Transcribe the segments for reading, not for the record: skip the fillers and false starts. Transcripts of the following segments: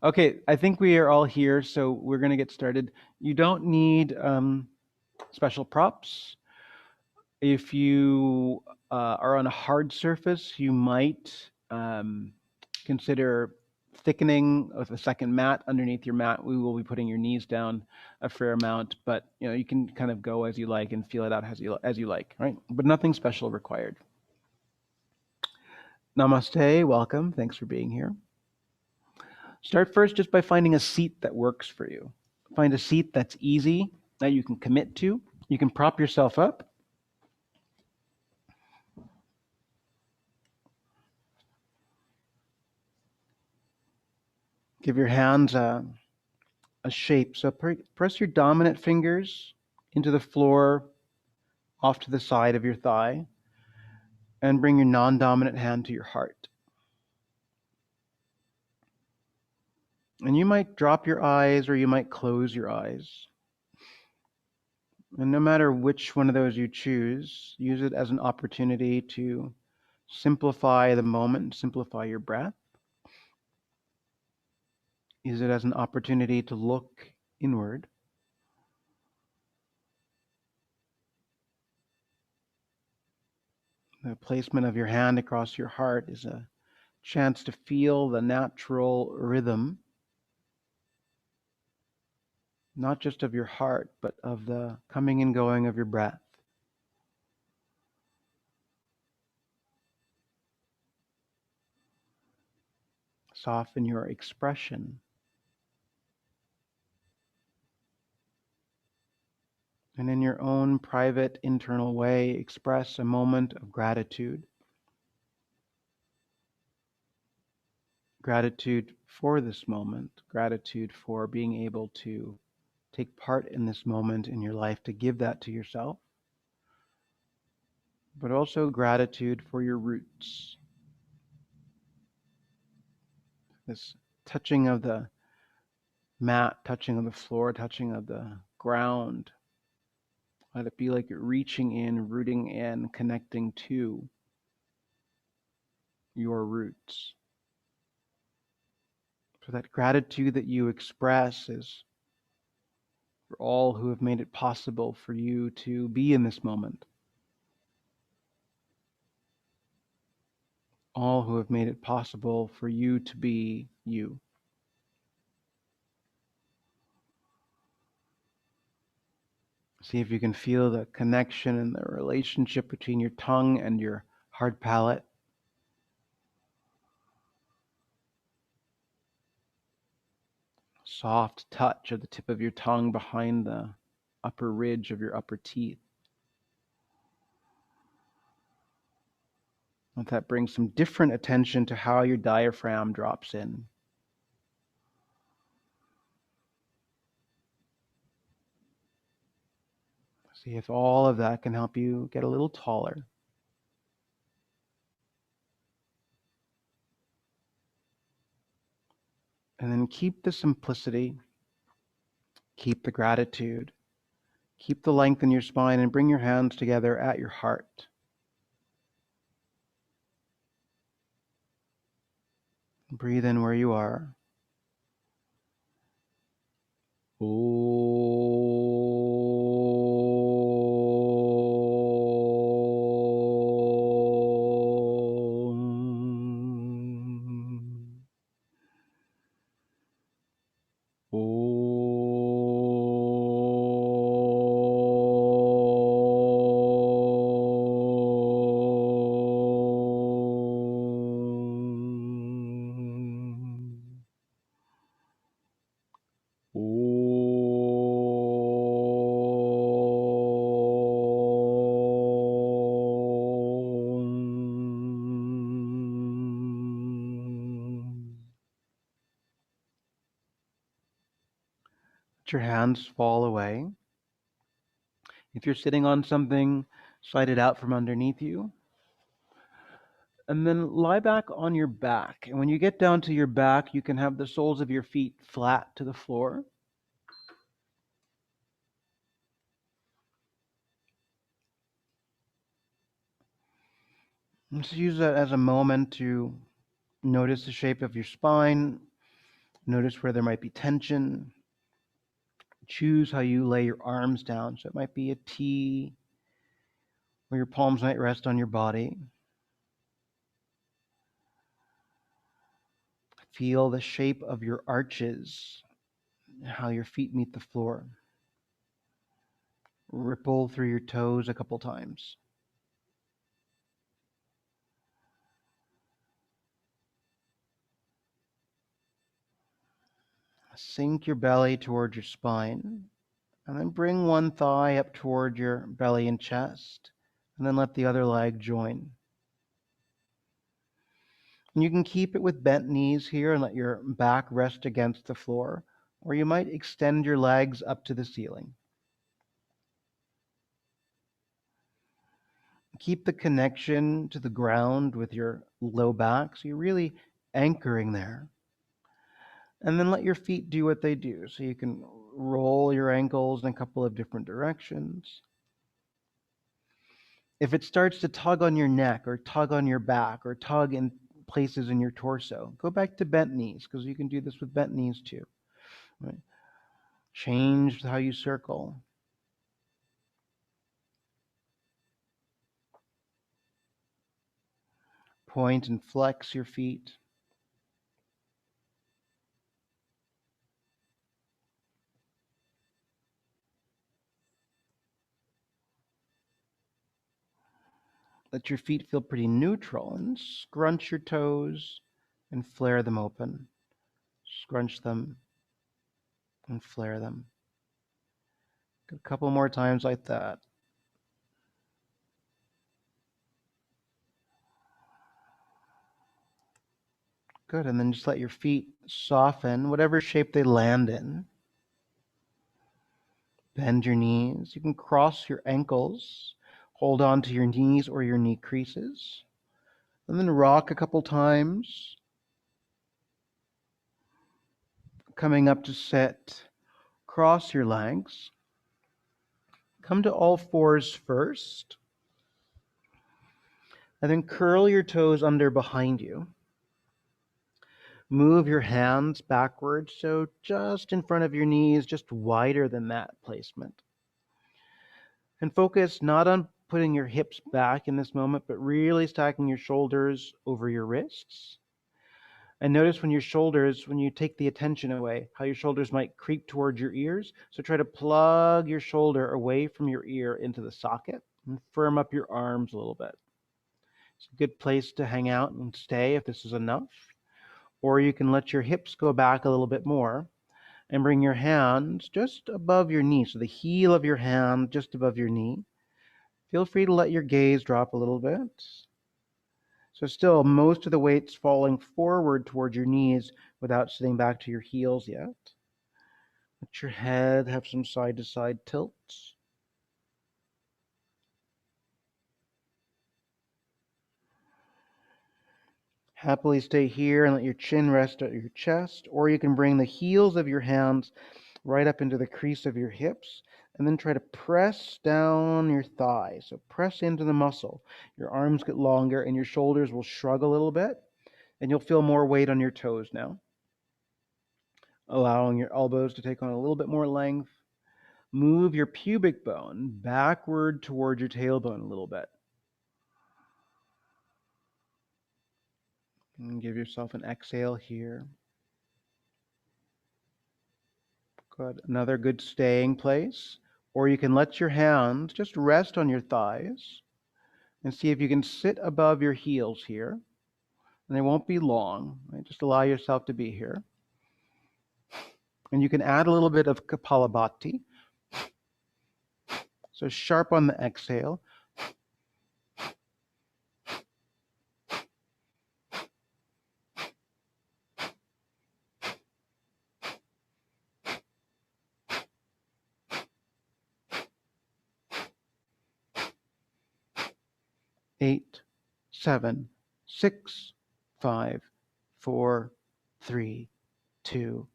Okay, I think we are all here, so we're going to get started. You don't need special props. If you are on a hard surface, you might consider thickening with a second mat underneath your mat. We will be putting your knees down a fair amount, but you can kind of go as you like and feel it out as you like, right? But nothing special required. Namaste, welcome. Thanks for being here. Start first just by finding a seat that works for you. Find a seat that's easy, that you can commit to. You can prop yourself up. Give your hands a shape. So press your dominant fingers into the floor off to the side of your thigh and bring your non-dominant hand to your heart. And you might drop your eyes or you might close your eyes. And no matter which one of those you choose, use it as an opportunity to simplify the moment, simplify your breath. Use it as an opportunity to look inward. The placement of your hand across your heart is a chance to feel the natural rhythm, not just of your heart, but of the coming and going of your breath. Soften your expression. And in your own private internal way, express a moment of gratitude. Gratitude for this moment, gratitude for being able to take part in this moment in your life, to give that to yourself, but also gratitude for your roots. This touching of the mat, touching of the floor, touching of the ground. Let it be like you're reaching in, rooting in, connecting to your roots. So that gratitude that you express is for all who have made it possible for you to be in this moment. All who have made it possible for you to be you. See if you can feel the connection and the relationship between your tongue and your hard palate. Soft touch of the tip of your tongue behind the upper ridge of your upper teeth. Let that bring some different attention to how your diaphragm drops in. See if all of that can help you get a little taller. And then keep the simplicity, keep the gratitude, keep the length in your spine, and bring your hands together at your heart. Breathe in where you are. Let your hands fall away. If you're sitting on something, slide it out from underneath you. And then lie back on your back. And when you get down to your back, you can have the soles of your feet flat to the floor. Let's use that as a moment to notice the shape of your spine. Notice where there might be tension. Choose how you lay your arms down. So it might be a T, or your palms might rest on your body. Feel the shape of your arches, how your feet meet the floor. Ripple through your toes a couple times. Sink your belly toward your spine, and then bring one thigh up toward your belly and chest, and then let the other leg join. And you can keep it with bent knees here and let your back rest against the floor, or you might extend your legs up to the ceiling. Keep the connection to the ground with your low back, so you're really anchoring there. And then let your feet do what they do. So you can roll your ankles in a couple of different directions. If it starts to tug on your neck or tug on your back or tug in places in your torso, go back to bent knees, because you can do this with bent knees too. Right? Change how you circle. Point and flex your feet. Let your feet feel pretty neutral, and scrunch your toes and flare them open. Scrunch them and flare them. A couple more times like that. Good, and then just let your feet soften, whatever shape they land in. Bend your knees. You can cross your ankles. Hold on to your knees or your knee creases. And then rock a couple times. Coming up to sit. Cross your legs. Come to all fours first. And then curl your toes under behind you. Move your hands backwards, so just in front of your knees, just wider than that placement. And focus not on putting your hips back in this moment, but really stacking your shoulders over your wrists. And notice when you take the attention away, how your shoulders might creep towards your ears. So try to plug your shoulder away from your ear into the socket and firm up your arms a little bit. It's a good place to hang out and stay if this is enough. Or you can let your hips go back a little bit more and bring your hands just above your knee. So the heel of your hand just above your knee. Feel free to let your gaze drop a little bit. So still, most of the weight's falling forward towards your knees without sitting back to your heels yet. Let your head have some side-to-side tilts. Happily stay here and let your chin rest at your chest, or you can bring the heels of your hands right up into the crease of your hips, and then try to press down your thighs. So press into the muscle. Your arms get longer and your shoulders will shrug a little bit, and you'll feel more weight on your toes now. Allowing your elbows to take on a little bit more length. Move your pubic bone backward toward your tailbone a little bit. And give yourself an exhale here. Good. Another good staying place. Or you can let your hands just rest on your thighs and see if you can sit above your heels here. And they won't be long. Right? Just allow yourself to be here. And you can add a little bit of Kapalabhati. So sharp on the exhale. Eight, seven, six, 5, 4, 3, 2,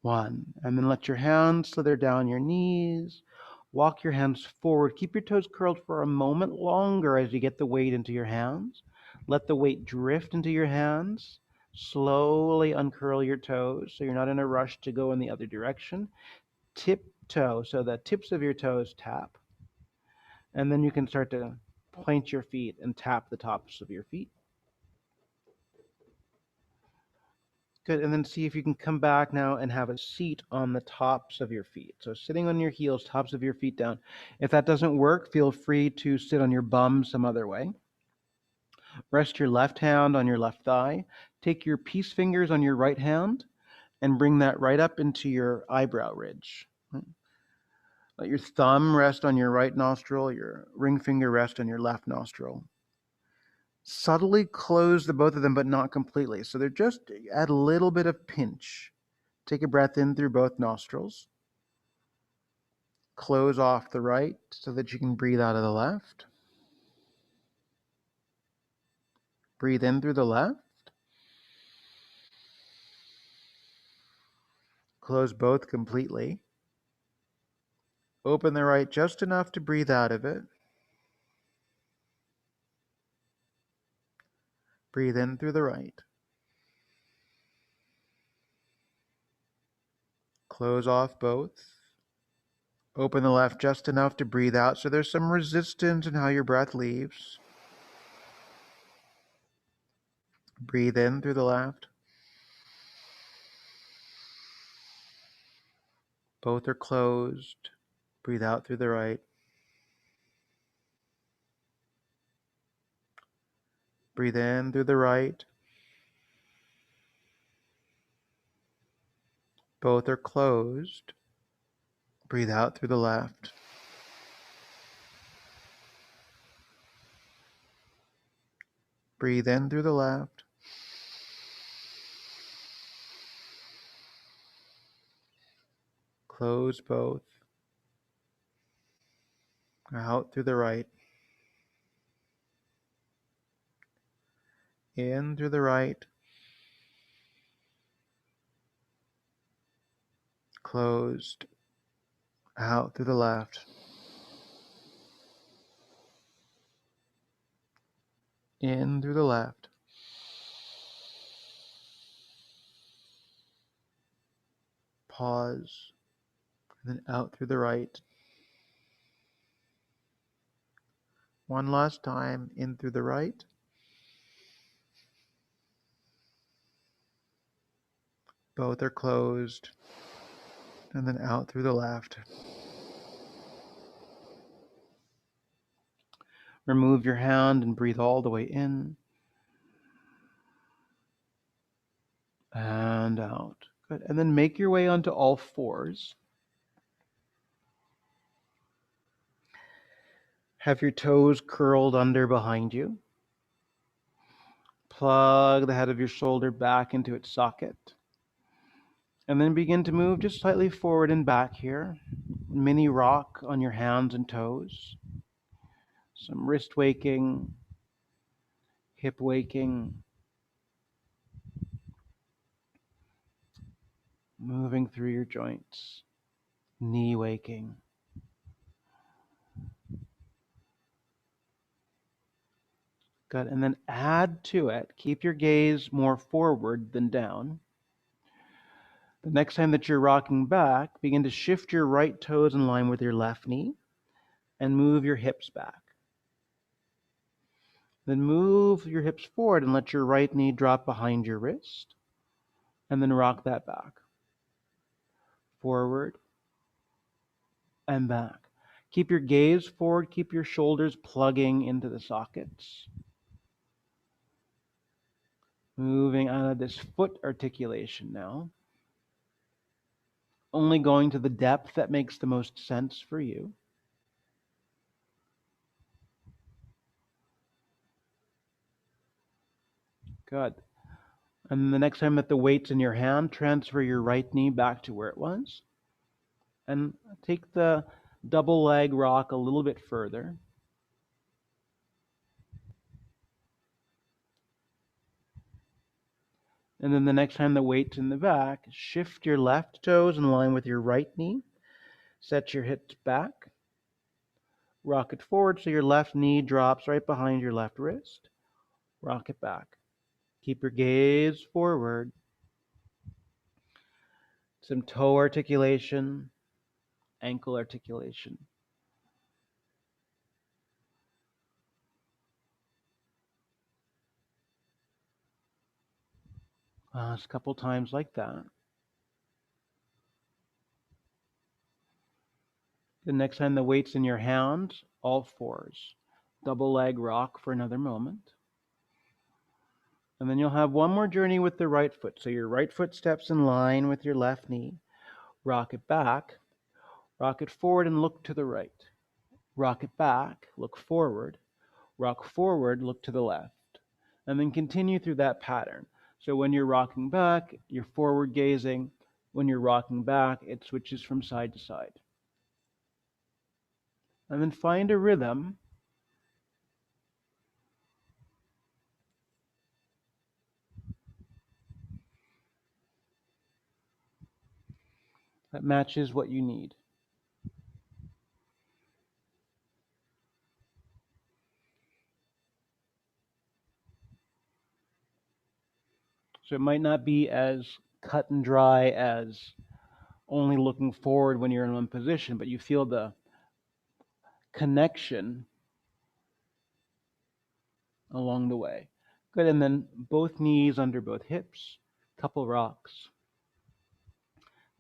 1. And then let your hands slither down your knees. Walk your hands forward. Keep your toes curled for a moment longer as you get the weight into your hands. Let the weight drift into your hands. Slowly uncurl your toes so you're not in a rush to go in the other direction. Tiptoe, so the tips of your toes tap. And then you can start to point your feet and tap the tops of your feet. Good, and then see if you can come back now and have a seat on the tops of your feet. So sitting on your heels, tops of your feet down. If that doesn't work, feel free to sit on your bum some other way. Rest your left hand on your left thigh. Take your peace fingers on your right hand and bring that right up into your eyebrow ridge. Let your thumb rest on your right nostril, your ring finger rest on your left nostril. Subtly close the both of them, but not completely. So they're just add a little bit of pinch. Take a breath in through both nostrils. Close off the right so that you can breathe out of the left. Breathe in through the left. Close both completely. Open the right just enough to breathe out of it. Breathe in through the right. Close off both. Open the left just enough to breathe out so there's some resistance in how your breath leaves. Breathe in through the left. Both are closed. Breathe out through the right. Breathe in through the right. Both are closed. Breathe out through the left. Breathe in through the left. Close both. Out through the right. In through the right. Closed. Out through the left. In through the left. Pause. And then out through the right. One last time. In through the right. Both are closed. And then out through the left. Remove your hand and breathe all the way in. And out. Good. And then make your way onto all fours. Have your toes curled under behind you. Plug the head of your shoulder back into its socket. And then begin to move just slightly forward and back here. Mini rock on your hands and toes. Some wrist waking, hip waking. Moving through your joints. Knee waking. Good. And then add to it. Keep your gaze more forward than down. The next time that you're rocking back, begin to shift your right toes in line with your left knee and move your hips back. Then move your hips forward and let your right knee drop behind your wrist. And then rock that back. Forward and back. Keep your gaze forward. Keep your shoulders plugging into the sockets. Moving out of this foot articulation now. Only going to the depth that makes the most sense for you. Good. And the next time that the weight's in your hand, transfer your right knee back to where it was. And take the double leg rock a little bit further. And then the next time the weight's in the back, shift your left toes in line with your right knee. Set your hips back. Rock it forward so your left knee drops right behind your left wrist. Rock it back. Keep your gaze forward. Some toe articulation, ankle articulation. Just a couple times like that. The next time the weight's in your hand, all fours. Double leg rock for another moment. And then you'll have one more journey with the right foot. So your right foot steps in line with your left knee. Rock it back. Rock it forward and look to the right. Rock it back, look forward. Rock forward, look to the left. And then continue through that pattern. So when you're rocking back, you're forward gazing. When you're rocking back, it switches from side to side. And then find a rhythm that matches what you need. So it might not be as cut and dry as only looking forward when you're in one position, but you feel the connection along the way. Good, and then both knees under both hips, couple rocks.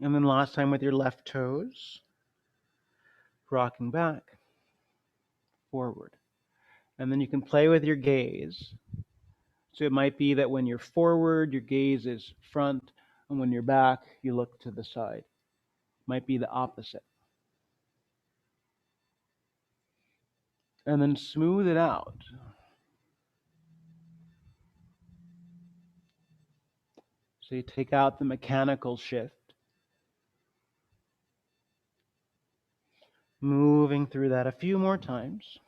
And then last time with your left toes, rocking back, forward. And then you can play with your gaze. So it might be that when you're forward, your gaze is front, and when you're back, you look to the side. Might be the opposite. And then smooth it out. So you take out the mechanical shift, moving through that a few more times.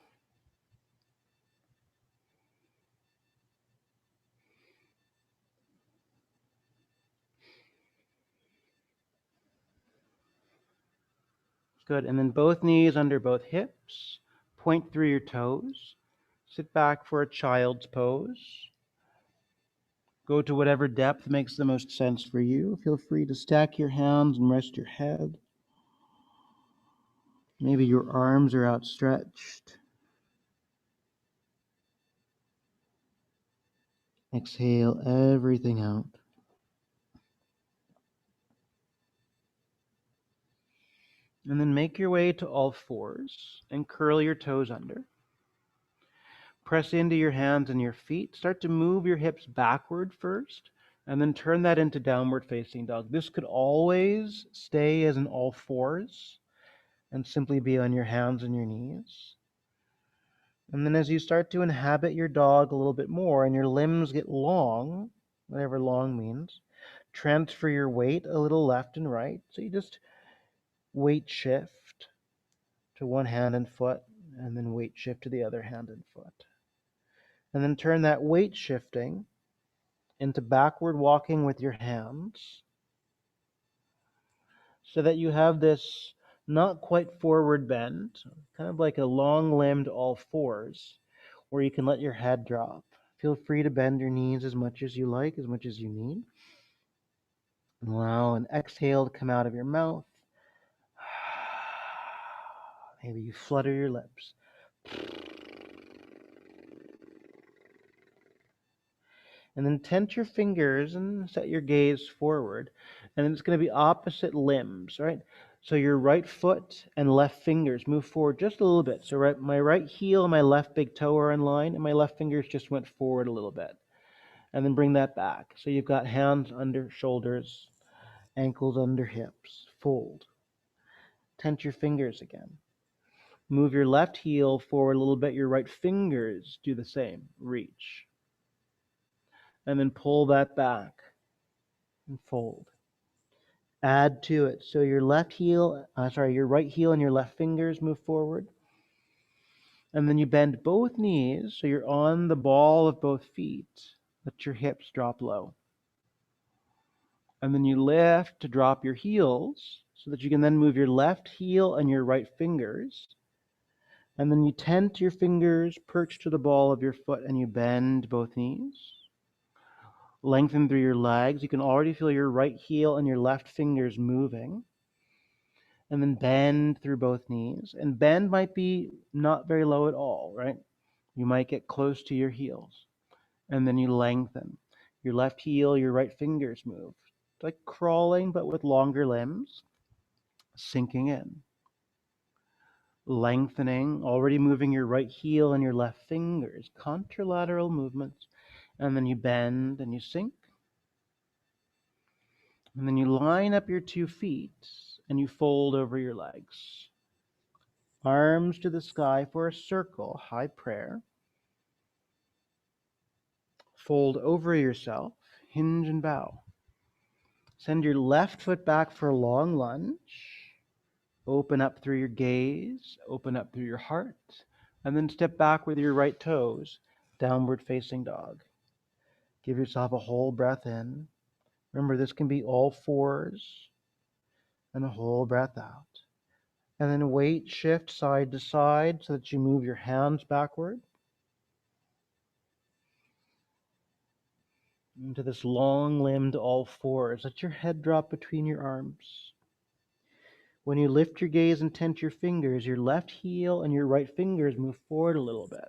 Good, and then both knees under both hips, point through your toes, sit back for a child's pose. Go to whatever depth makes the most sense for you. Feel free to stack your hands and rest your head. Maybe your arms are outstretched. Exhale everything out. And then make your way to all fours and curl your toes under. Press into your hands and your feet. Start to move your hips backward first, and then turn that into downward facing dog. This could always stay as an all fours and simply be on your hands and your knees. And then as you start to inhabit your dog a little bit more and your limbs get long, whatever long means, transfer your weight a little left and right. So you just weight shift to one hand and foot, and then weight shift to the other hand and foot. And then turn that weight shifting into backward walking with your hands so that you have this not quite forward bend, kind of like a long-limbed all fours, where you can let your head drop. Feel free to bend your knees as much as you like, as much as you need. Allow an exhale to come out of your mouth. Maybe you flutter your lips. And then tent your fingers and set your gaze forward. And it's going to be opposite limbs, right? So your right foot and left fingers move forward just a little bit. So my right heel and my left big toe are in line, and my left fingers just went forward a little bit. And then bring that back. So you've got hands under shoulders, ankles under hips. Fold. Tent your fingers again. Move your left heel forward a little bit. Your right fingers do the same. Reach. And then pull that back and fold. Add to it. So your your right heel and your left fingers move forward. And then you bend both knees so you're on the ball of both feet. Let your hips drop low. And then you lift to drop your heels so that you can then move your left heel and your right fingers. And then you tent your fingers, perch to the ball of your foot, and you bend both knees. Lengthen through your legs. You can already feel your right heel and your left fingers moving. And then bend through both knees. And bend might be not very low at all, right? You might get close to your heels. And then you lengthen. Your left heel, your right fingers move. Like crawling, but with longer limbs. Sinking in. Lengthening, already moving your right heel and your left fingers. Contralateral movements. And then you bend and you sink. And then you line up your 2 feet and you fold over your legs. Arms to the sky for a circle, high prayer. Fold over yourself, hinge and bow. Send your left foot back for a long lunge. Open up through your gaze, open up through your heart, and then step back with your right toes, downward facing dog. Give yourself a whole breath in. Remember, this can be all fours, and a whole breath out. And then weight shift side to side so that you move your hands backward into this long-limbed all fours. Let your head drop between your arms. When you lift your gaze and tent your fingers, your left heel and your right fingers move forward a little bit.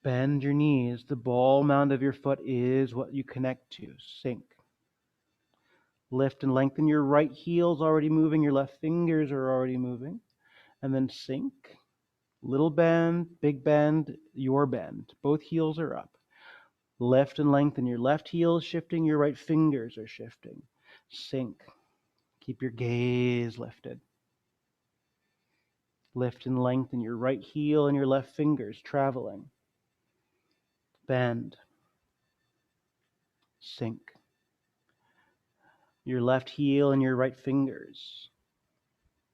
Bend your knees. The ball mound of your foot is what you connect to. Sink. Lift and lengthen your right heel's already moving. Your left fingers are already moving. And then sink. Little bend, big bend, your bend. Both heels are up. Lift and lengthen. Your left heel is shifting. Your right fingers are shifting. Sink. Keep your gaze lifted. Lift and lengthen your right heel and your left fingers traveling. Bend. Sink. Your left heel and your right fingers.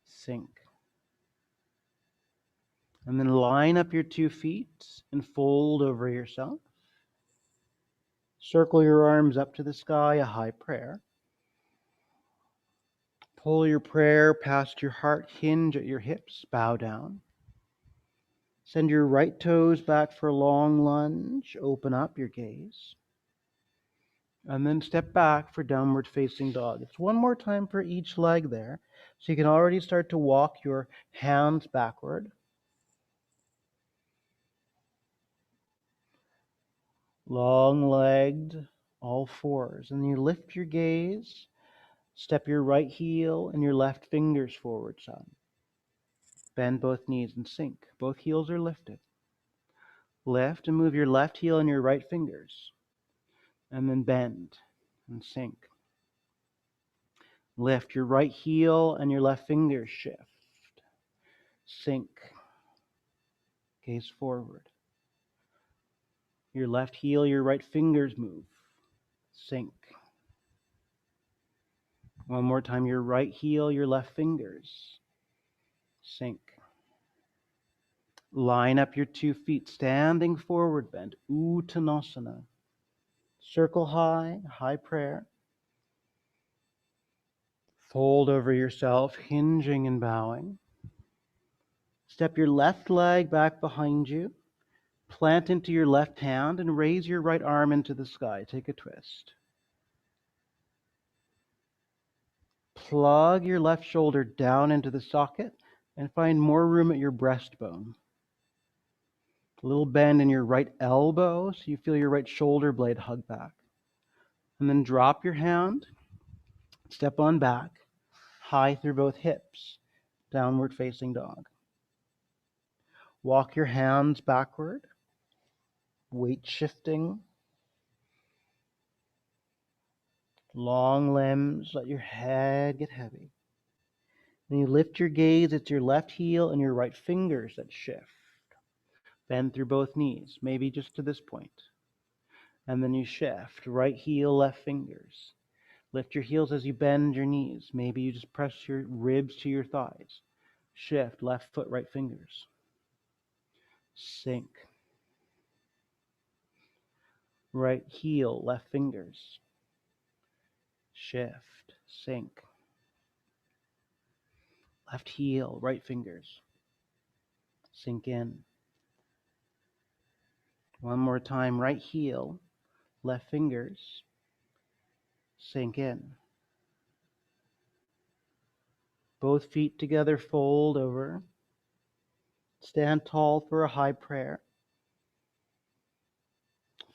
Sink. And then line up your 2 feet and fold over yourself. Circle your arms up to the sky, a high prayer. Pull your prayer past your heart, hinge at your hips, bow down. Send your right toes back for a long lunge, open up your gaze. And then step back for downward facing dog. It's one more time for each leg there. So you can already start to walk your hands backward. Long-legged, all fours. And you lift your gaze, step your right heel and your left fingers forward some. Bend both knees and sink. Both heels are lifted. Lift and move your left heel and your right fingers. And then bend and sink. Lift your right heel and your left fingers shift. Sink. Gaze forward. Your left heel, your right fingers move. Sink. One more time, your right heel, your left fingers. Sink. Line up your 2 feet, standing forward bend. Uttanasana. Circle high, high prayer. Fold over yourself, hinging and bowing. Step your left leg back behind you. Plant into your left hand and raise your right arm into the sky. Take a twist. Plug your left shoulder down into the socket and find more room at your breastbone. A little bend in your right elbow so you feel your right shoulder blade hug back. And then drop your hand, step on back, high through both hips, downward facing dog. Walk your hands backward, weight shifting. Long limbs, let your head get heavy. Then you lift your gaze, it's your left heel and your right fingers that shift. Bend through both knees, maybe just to this point. And then you shift, right heel, left fingers. Lift your heels as you bend your knees. Maybe you just press your ribs to your thighs. Shift, left foot, right fingers. Sink. Right heel, left fingers. Shift, sink. Left heel, right fingers. Sink in. One more time, right heel, Left fingers sink in. Both feet together, fold over. Stand tall for a high prayer.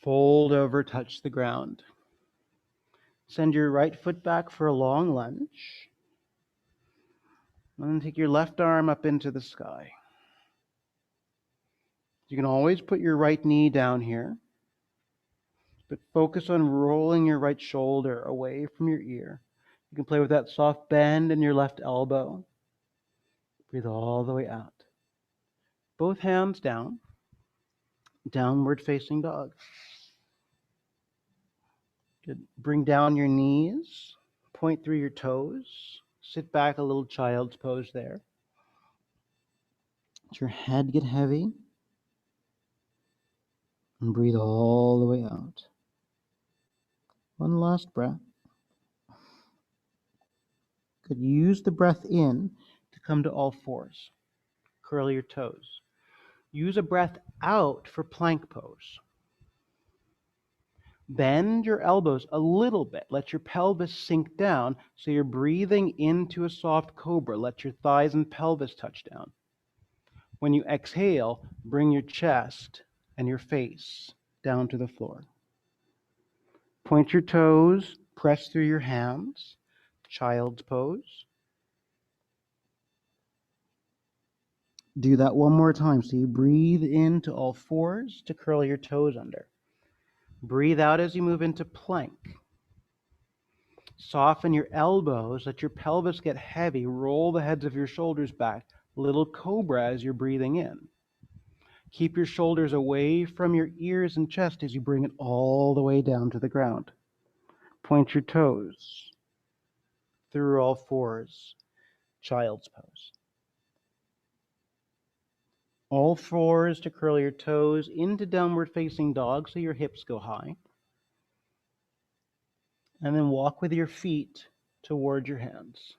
Fold over, touch the ground. Send your right foot back for a long lunge. And then take your left arm up into the sky. You can always put your right knee down here, but focus on rolling your right shoulder away from your ear. You can play with that soft bend in your left elbow. Breathe all the way out. Both hands down. Downward facing dog. Good. Bring down your knees. Point through your toes. Sit back, a little child's pose there. Let your head get heavy. And breathe all the way out. One last breath. Good. Use the breath in to come to all fours. Curl your toes. Use a breath out for plank pose. Bend your elbows a little bit. Let your pelvis sink down so you're breathing into a soft cobra. Let your thighs and pelvis touch down. When you exhale, bring your chest and your face down to the floor. Point your toes, press through your hands. Child's pose. Do that one more time. So you breathe into all fours to curl your toes under. Breathe out as you move into plank. Soften your elbows, let your pelvis get heavy. Roll the heads of your shoulders back. Little cobra as you're breathing in. Keep your shoulders away from your ears and chest as you bring it all the way down to the ground. Point your toes through all fours. Child's pose. All fours to curl your toes into downward facing dog so your hips go high. And then walk with your feet toward your hands.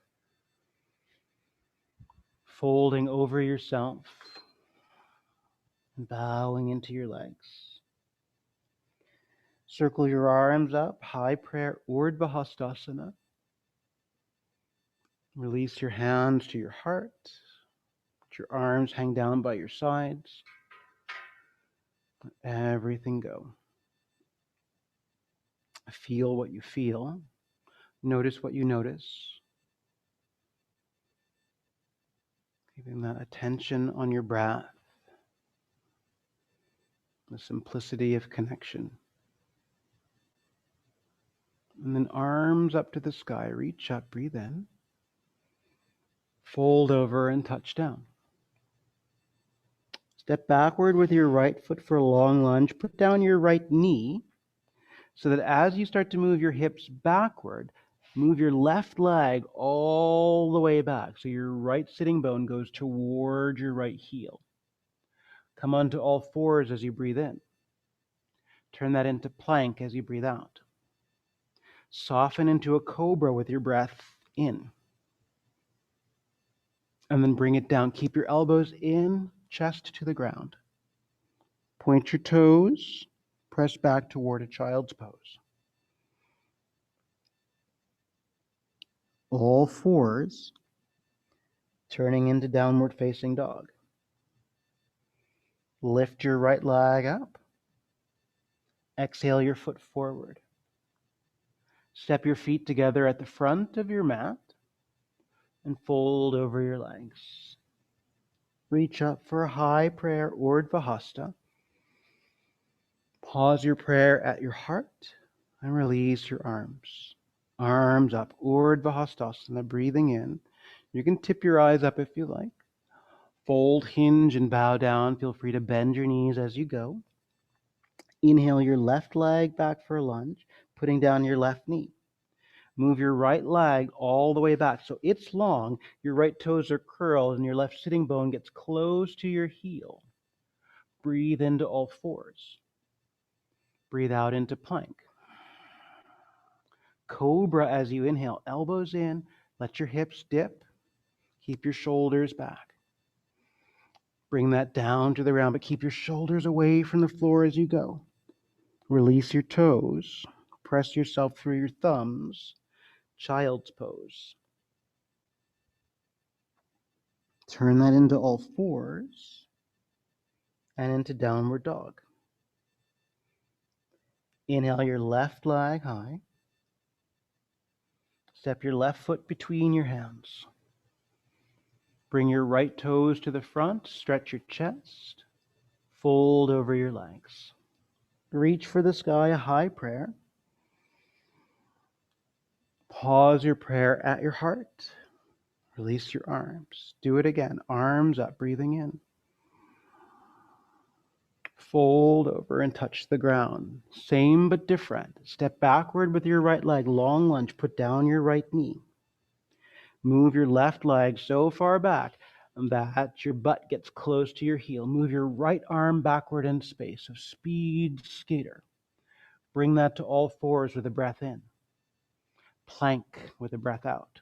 Folding over yourself and bowing into your legs. Circle your arms up, high prayer, Urdhva Hastasana. Release your hands to your heart. Let your arms hang down by your sides. Let everything go. Feel what you feel. Notice what you notice. Keeping that attention on your breath. The simplicity of connection. And then arms up to the sky. Reach up, breathe in. Fold over and touch down. Step backward with your right foot for a long lunge. Put down your right knee so that as you start to move your hips backward, move your left leg all the way back. So your right sitting bone goes toward your right heel. Come onto all fours as you breathe in. Turn that into plank as you breathe out. Soften into a cobra with your breath in. And then bring it down. Keep your elbows in, chest to the ground. Point your toes, press back toward a child's pose. All fours, turning into downward facing dog. Lift your right leg up. Exhale your foot forward. Step your feet together at the front of your mat and fold over your legs. Reach up for a high prayer, Urdhva Hasta. Pause your prayer at your heart and release your arms. Arms up, Urdhva Hastasana, breathing in. You can tip your eyes up if you like. Fold, hinge, and bow down. Feel free to bend your knees as you go. Inhale your left leg back for a lunge, putting down your left knee. Move your right leg all the way back so it's long, your right toes are curled, and your left sitting bone gets close to your heel. Breathe into all fours. Breathe out into plank. Cobra as you inhale, elbows in, let your hips dip, keep your shoulders back. Bring that down to the ground, but keep your shoulders away from the floor as you go. Release your toes. Press yourself through your thumbs. Child's pose. Turn that into all fours and into downward dog. Inhale your left leg high. Step your left foot between your hands. Bring your right toes to the front. Stretch your chest. Fold over your legs. Reach for the sky, a high prayer. Pause your prayer at your heart. Release your arms. Do it again. Arms up, breathing in. Fold over and touch the ground. Same but different. Step backward with your right leg. Long lunge. Put down your right knee. Move your left leg so far back that your butt gets close to your heel. Move your right arm backward in space. So speed skater. Bring that to all fours with a breath in. Plank with a breath out.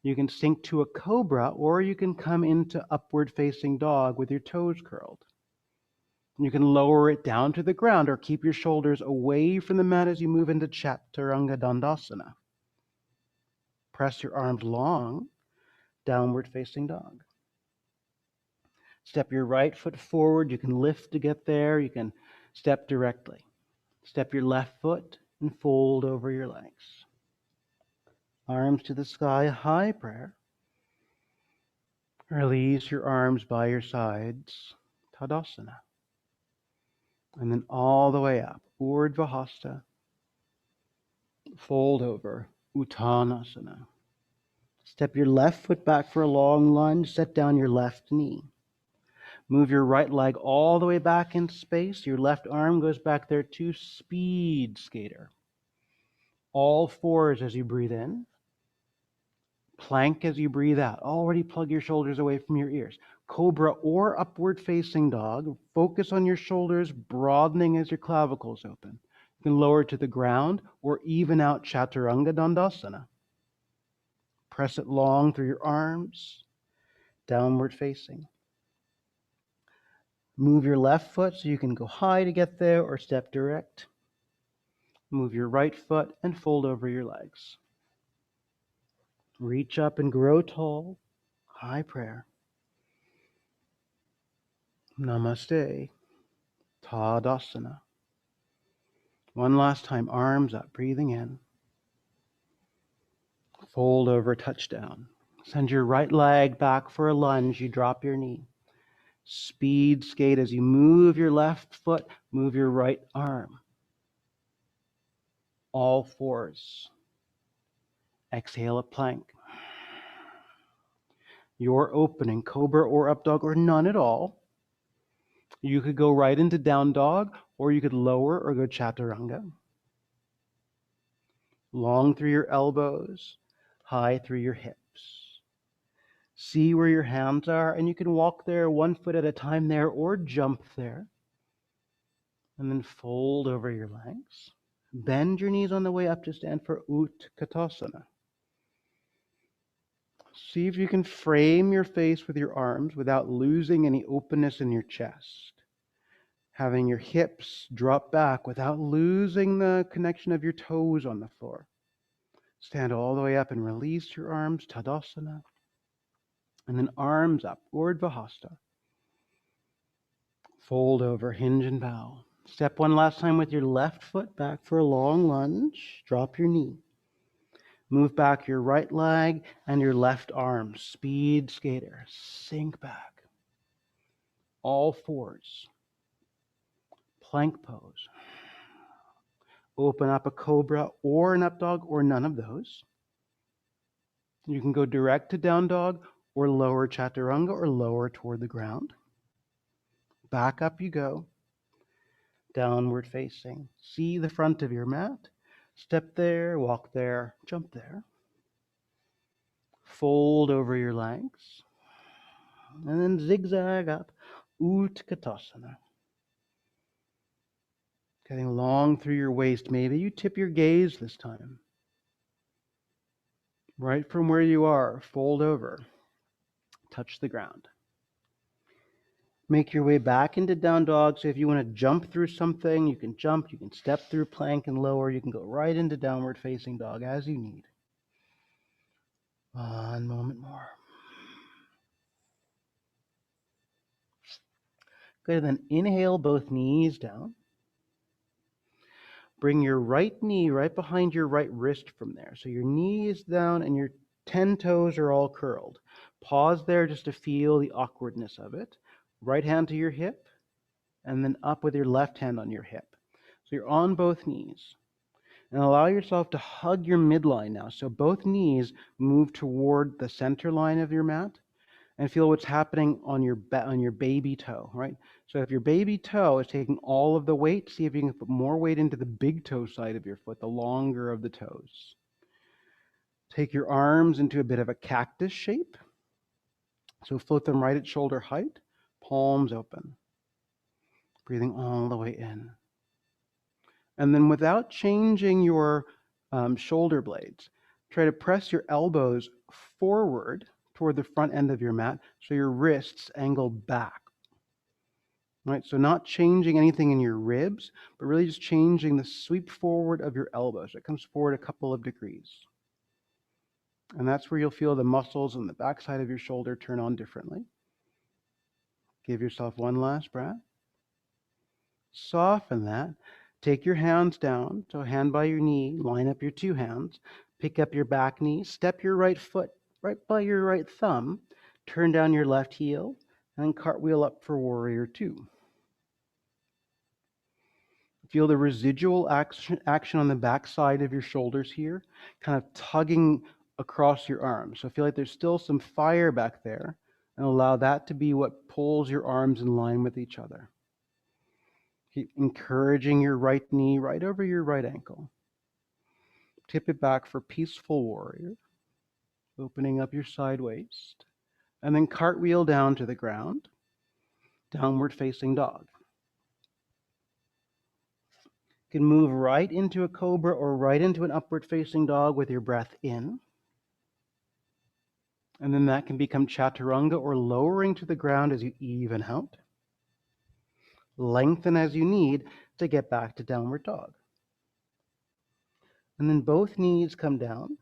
You can sink to a cobra, or you can come into upward facing dog with your toes curled. You can lower it down to the ground or keep your shoulders away from the mat as you move into Chaturanga Dandasana. Press your arms long, downward facing dog. Step your right foot forward. You can lift to get there. You can step directly. Step your left foot and fold over your legs. Arms to the sky, high prayer. Release your arms by your sides, Tadasana. And then all the way up, Urdhva Hasta. Fold over, Uttanasana. Step your left foot back for a long lunge. Set down your left knee. Move your right leg all the way back in space. Your left arm goes back there to speed skater. All fours as you breathe in. Plank as you breathe out. Already plug your shoulders away from your ears. Cobra or upward facing dog. Focus on your shoulders, broadening as your clavicles open. You can lower to the ground or even out Chaturanga Dandasana. Press it long through your arms, downward facing. Move your left foot so you can go high to get there or step direct. Move your right foot and fold over your legs. Reach up and grow tall. High prayer. Namaste. Tadasana. One last time, arms up, breathing in. Fold over, touchdown. Send your right leg back for a lunge. You drop your knee. Speed skate as you move your left foot, move your right arm. All fours. Exhale a plank. Your opening, cobra or up dog or none at all. You could go right into down dog, or you could lower or go chaturanga. Long through your elbows, high through your hips. See where your hands are, and you can walk there one foot at a time there, or jump there. And then fold over your legs. Bend your knees on the way up to stand for Utkatasana. See if you can frame your face with your arms without losing any openness in your chest. Having your hips drop back without losing the connection of your toes on the floor. Stand all the way up and release your arms, Tadasana. And then arms up, Urdhva Hasta. Fold over, hinge and bow. Step one last time with your left foot back for a long lunge. Drop your knee. Move back your right leg and your left arm. Speed skater. Sink back. All fours. Plank pose. Open up a cobra or an up dog or none of those. You can go direct to down dog or lower chaturanga or lower toward the ground. Back up you go. Downward facing. See the front of your mat. Step there, walk there, jump there. Fold over your legs. And then zigzag up. Utkatasana. Getting long through your waist. Maybe you tip your gaze this time. Right from where you are, fold over. Touch the ground. Make your way back into down dog. So if you want to jump through something, you can jump, you can step through plank and lower, you can go right into downward facing dog as you need. 1 moment more. Good, then inhale both knees down. Bring your right knee right behind your right wrist from there. So your knee is down and your 10 toes are all curled. Pause there just to feel the awkwardness of it. Right hand to your hip, and then up with your left hand on your hip. So you're on both knees. And allow yourself to hug your midline now. So both knees move toward the center line of your mat, and feel what's happening on your baby toe, right? So if your baby toe is taking all of the weight, see if you can put more weight into the big toe side of your foot, the longer of the toes. Take your arms into a bit of a cactus shape. So float them right at shoulder height, palms open. Breathing all the way in. And then without changing your shoulder blades, try to press your elbows forward toward the front end of your mat so your wrists angle back. Right, so not changing anything in your ribs, but really just changing the sweep forward of your elbows. It comes forward a couple of degrees. And that's where you'll feel the muscles on the backside of your shoulder turn on differently. Give yourself one last breath. Soften that. Take your hands down, so hand by your knee, line up your two hands, pick up your back knee, step your right foot right by your right thumb, turn down your left heel, and then cartwheel up for warrior two. Feel the residual action on the back side of your shoulders here, kind of tugging across your arms. So feel like there's still some fire back there, and allow that to be what pulls your arms in line with each other. Keep encouraging your right knee right over your right ankle. Tip it back for peaceful warrior, opening up your side waist, and then cartwheel down to the ground, downward facing dog. You can move right into a cobra or right into an upward facing dog with your breath in. And then that can become chaturanga or lowering to the ground as you even out. Lengthen as you need to get back to downward dog. And then both knees come down.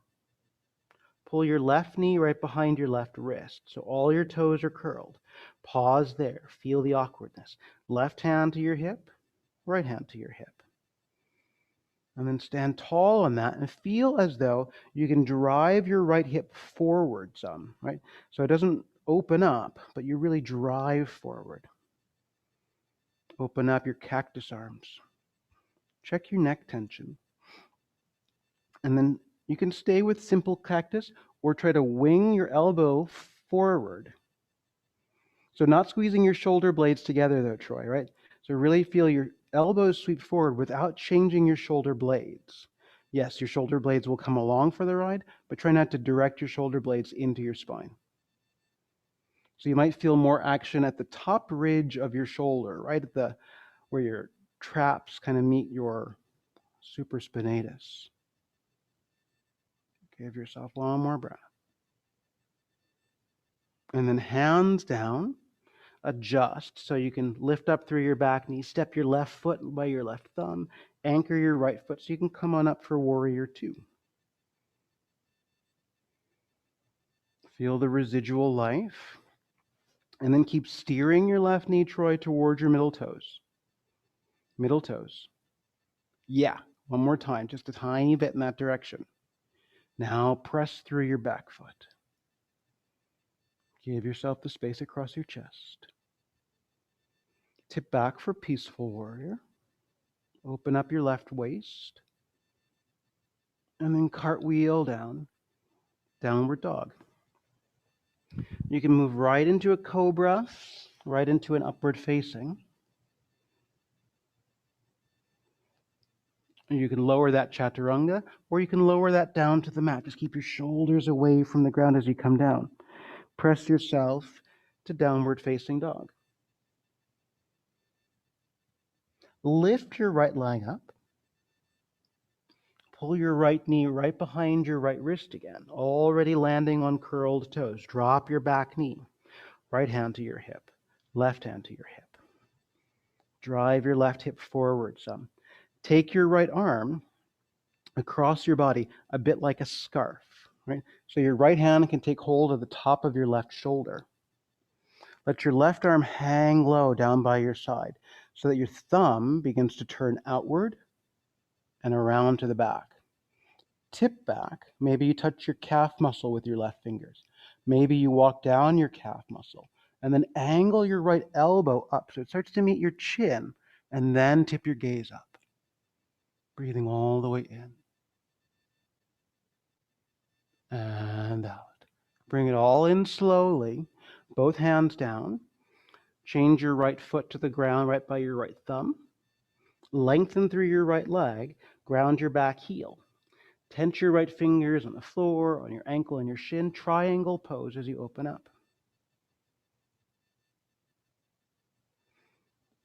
Pull your left knee right behind your left wrist, so all your toes are curled. Pause there. Feel the awkwardness. Left hand to your hip, right hand to your hip. And then stand tall on that and feel as though you can drive your right hip forward some, right? So it doesn't open up, but you really drive forward. Open up your cactus arms. Check your neck tension. And then you can stay with simple cactus or try to wing your elbow forward. So not squeezing your shoulder blades together though, Troy, right? So really feel your elbows sweep forward without changing your shoulder blades. Yes, your shoulder blades will come along for the ride, but try not to direct your shoulder blades into your spine. So you might feel more action at the top ridge of your shoulder, right at the where your traps kind of meet your supraspinatus. Give yourself one more breath. And then hands down, adjust so you can lift up through your back knee, step your left foot by your left thumb, anchor your right foot so you can come on up for warrior two. Feel the residual life. And then keep steering your left knee, Troy, towards your middle toes. Middle toes. Yeah, one more time, just a tiny bit in that direction. Now press through your back foot. Give yourself the space across your chest. Tip back for peaceful warrior. Open up your left waist. And then cartwheel down, downward dog. You can move right into a cobra, right into an upward facing. You can lower that chaturanga, or you can lower that down to the mat. Just keep your shoulders away from the ground as you come down. Press yourself to downward facing dog. Lift your right leg up. Pull your right knee right behind your right wrist again, already landing on curled toes. Drop your back knee. Right hand to your hip. Left hand to your hip. Drive your left hip forward some. Take your right arm across your body, a bit like a scarf, right? So your right hand can take hold of the top of your left shoulder. Let your left arm hang low down by your side so that your thumb begins to turn outward and around to the back. Tip back. Maybe you touch your calf muscle with your left fingers. Maybe you walk down your calf muscle and then angle your right elbow up so it starts to meet your chin, and then tip your gaze up. Breathing all the way in and out. Bring it all in slowly, both hands down. Change your right foot to the ground right by your right thumb. Lengthen through your right leg. Ground your back heel. Tense your right fingers on the floor, on your ankle and your shin. Triangle pose as you open up.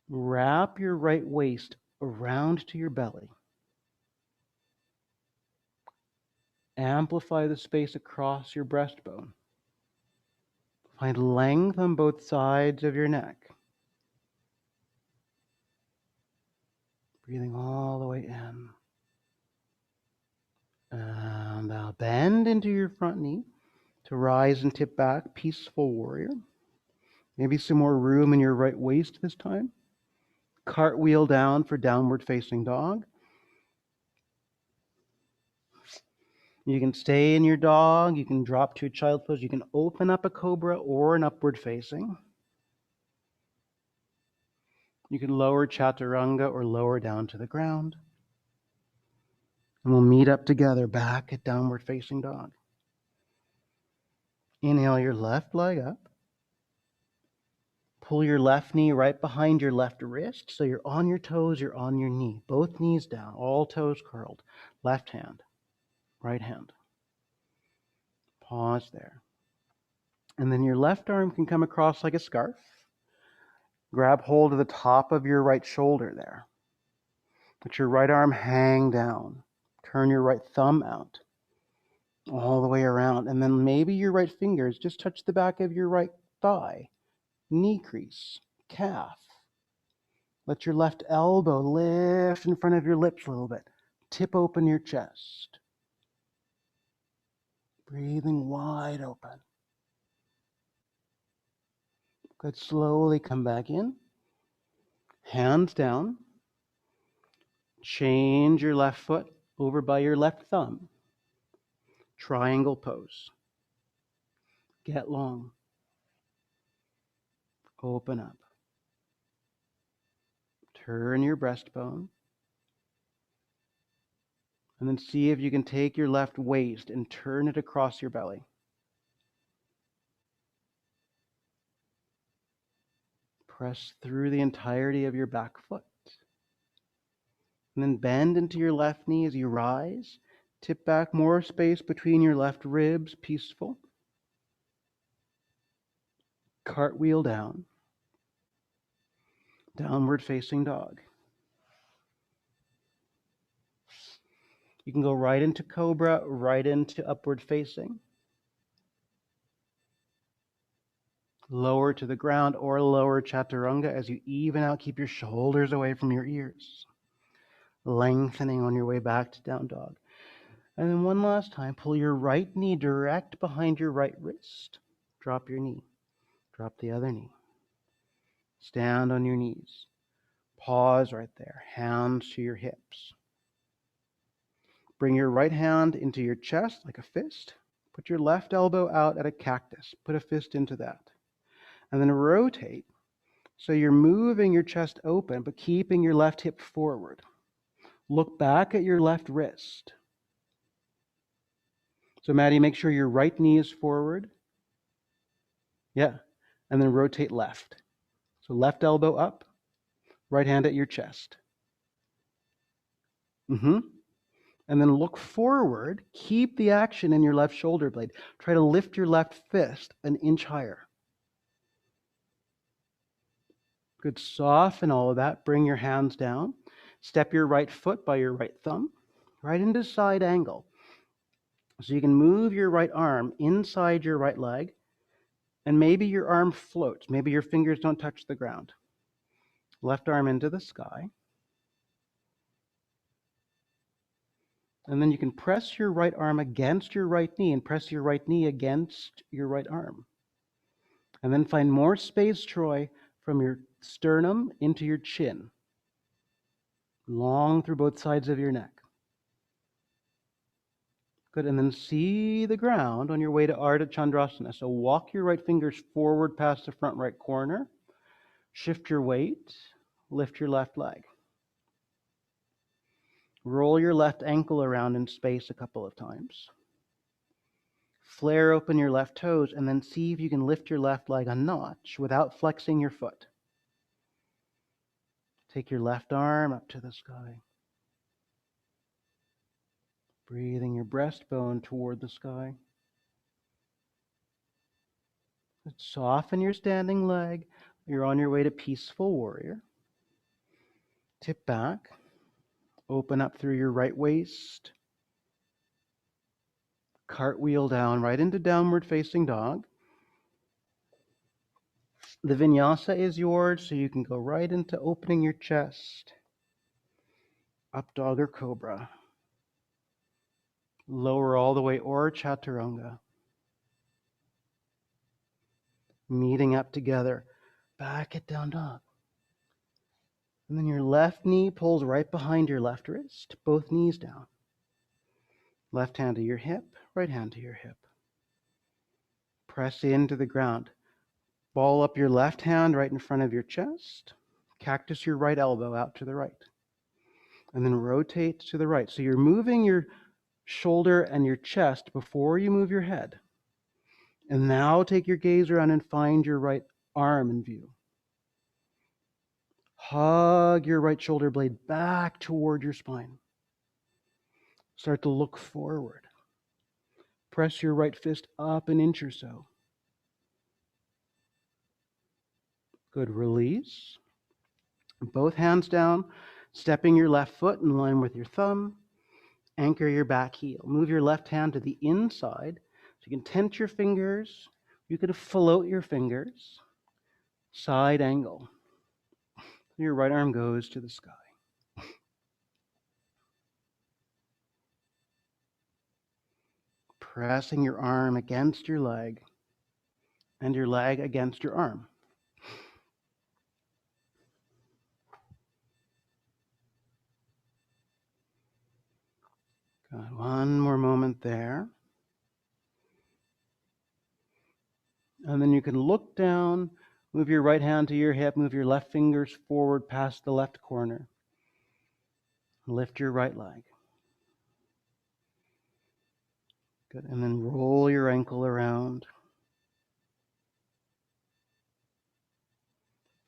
Wrap your right waist around to your belly. Amplify the space across your breastbone. Find length on both sides of your neck. Breathing all the way in. And now bend into your front knee to rise and tip back, peaceful warrior. Maybe some more room in your right waist this time. Cartwheel down for downward facing dog. You can stay in your dog, you can drop to a child pose, you can open up a cobra or an upward facing. You can lower chaturanga or lower down to the ground. And we'll meet up together back at downward facing dog. Inhale your left leg up. Pull your left knee right behind your left wrist so you're on your toes, you're on your knee. Both knees down, all toes curled. Left hand, right hand. Pause there. And then your left arm can come across like a scarf. Grab hold of the top of your right shoulder there. Let your right arm hang down. Turn your right thumb out all the way around. And then maybe your right fingers just touch the back of your right thigh, knee crease, calf. Let your left elbow lift in front of your lips a little bit. Tip open your chest. Breathing wide open. Good. Slowly come back in. Hands down. Change your left foot over by your left thumb. Triangle pose. Get long. Open up. Turn your breastbone. And then see if you can take your left waist and turn it across your belly. Press through the entirety of your back foot. And then bend into your left knee as you rise. Tip back, more space between your left ribs, peaceful. Cartwheel down. Downward facing dog. You can go right into cobra, right into upward facing. Lower to the ground or lower chaturanga as you even out. Keep your shoulders away from your ears. Lengthening on your way back to down dog. And then one last time, pull your right knee direct behind your right wrist. Drop your knee. Drop the other knee. Stand on your knees. Pause right there. Hands to your hips. Bring your right hand into your chest like a fist. Put your left elbow out at a cactus. Put a fist into that. And then rotate so you're moving your chest open but keeping your left hip forward. Look back at your left wrist. So Maddie, make sure your right knee is forward. Yeah. And then rotate left. So left elbow up, right hand at your chest. And then look forward. Keep the action in your left shoulder blade. Try to lift your left fist an inch higher. Good. Soften all of that. Bring your hands down. Step your right foot by your right thumb, right into side angle. So you can move your right arm inside your right leg And maybe your arm floats. Maybe your fingers don't touch the ground. Left arm into the sky. And then you can press your right arm against your right knee and press your right knee against your right arm. And then find more space, Troy, from your sternum into your chin, long through both sides of your neck. Good, and then see the ground on your way to Ardha Chandrasana. So walk your right fingers forward past the front right corner, shift your weight, lift your left leg. Roll your left ankle around in space a couple of times. Flare open your left toes and then see if you can lift your left leg a notch without flexing your foot. Take your left arm up to the sky. Breathing your breastbone toward the sky. Soften your standing leg. You're on your way to peaceful warrior. Tip back. Open up through your right waist. Cartwheel down right into downward facing dog. The vinyasa is yours, so you can go right into opening your chest. Up dog or cobra. Lower all the way or chaturanga. Meeting up together. Back at down dog. And then your left knee pulls right behind your left wrist. Both knees down. Left hand to your hip, right hand to your hip. Press into the ground. Ball up your left hand right in front of your chest. Cactus your right elbow out to the right. And then rotate to the right. So you're moving your shoulder and your chest before you move your head. And now take your gaze around and find your right arm in view. Hug your right shoulder blade back toward your spine. Start to look forward. Press your right fist up an inch or so. Good, release. Both hands down, stepping your left foot in line with your thumb. Anchor your back heel. Move your left hand to the inside. So you can tent your fingers. You could float your fingers. Side angle. Your right arm goes to the sky. Pressing your arm against your leg and your leg against your arm. Good. One more moment there. And then you can look down, move your right hand to your hip, move your left fingers forward past the left corner. Lift your right leg. Good. And then roll your ankle around.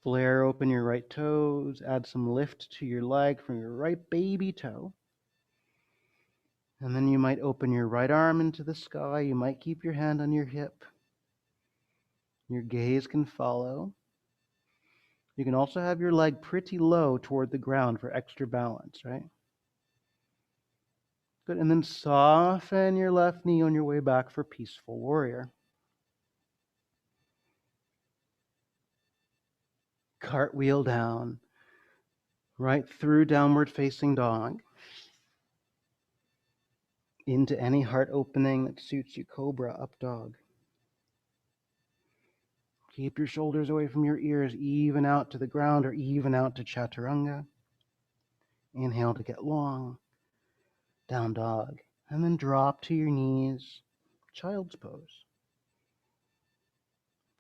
Flare open your right toes. Add some lift to your leg from your right baby toe. And then you might open your right arm into the sky. You might keep your hand on your hip. Your gaze can follow. You can also have your leg pretty low toward the ground for extra balance, right? Good. And then soften your left knee on your way back for peaceful warrior. Cartwheel down, right through downward facing dog, into any heart opening that suits you, cobra, up dog. Keep your shoulders away from your ears, even out to the ground or even out to chaturanga. Inhale to get long, down dog, and then drop to your knees, child's pose.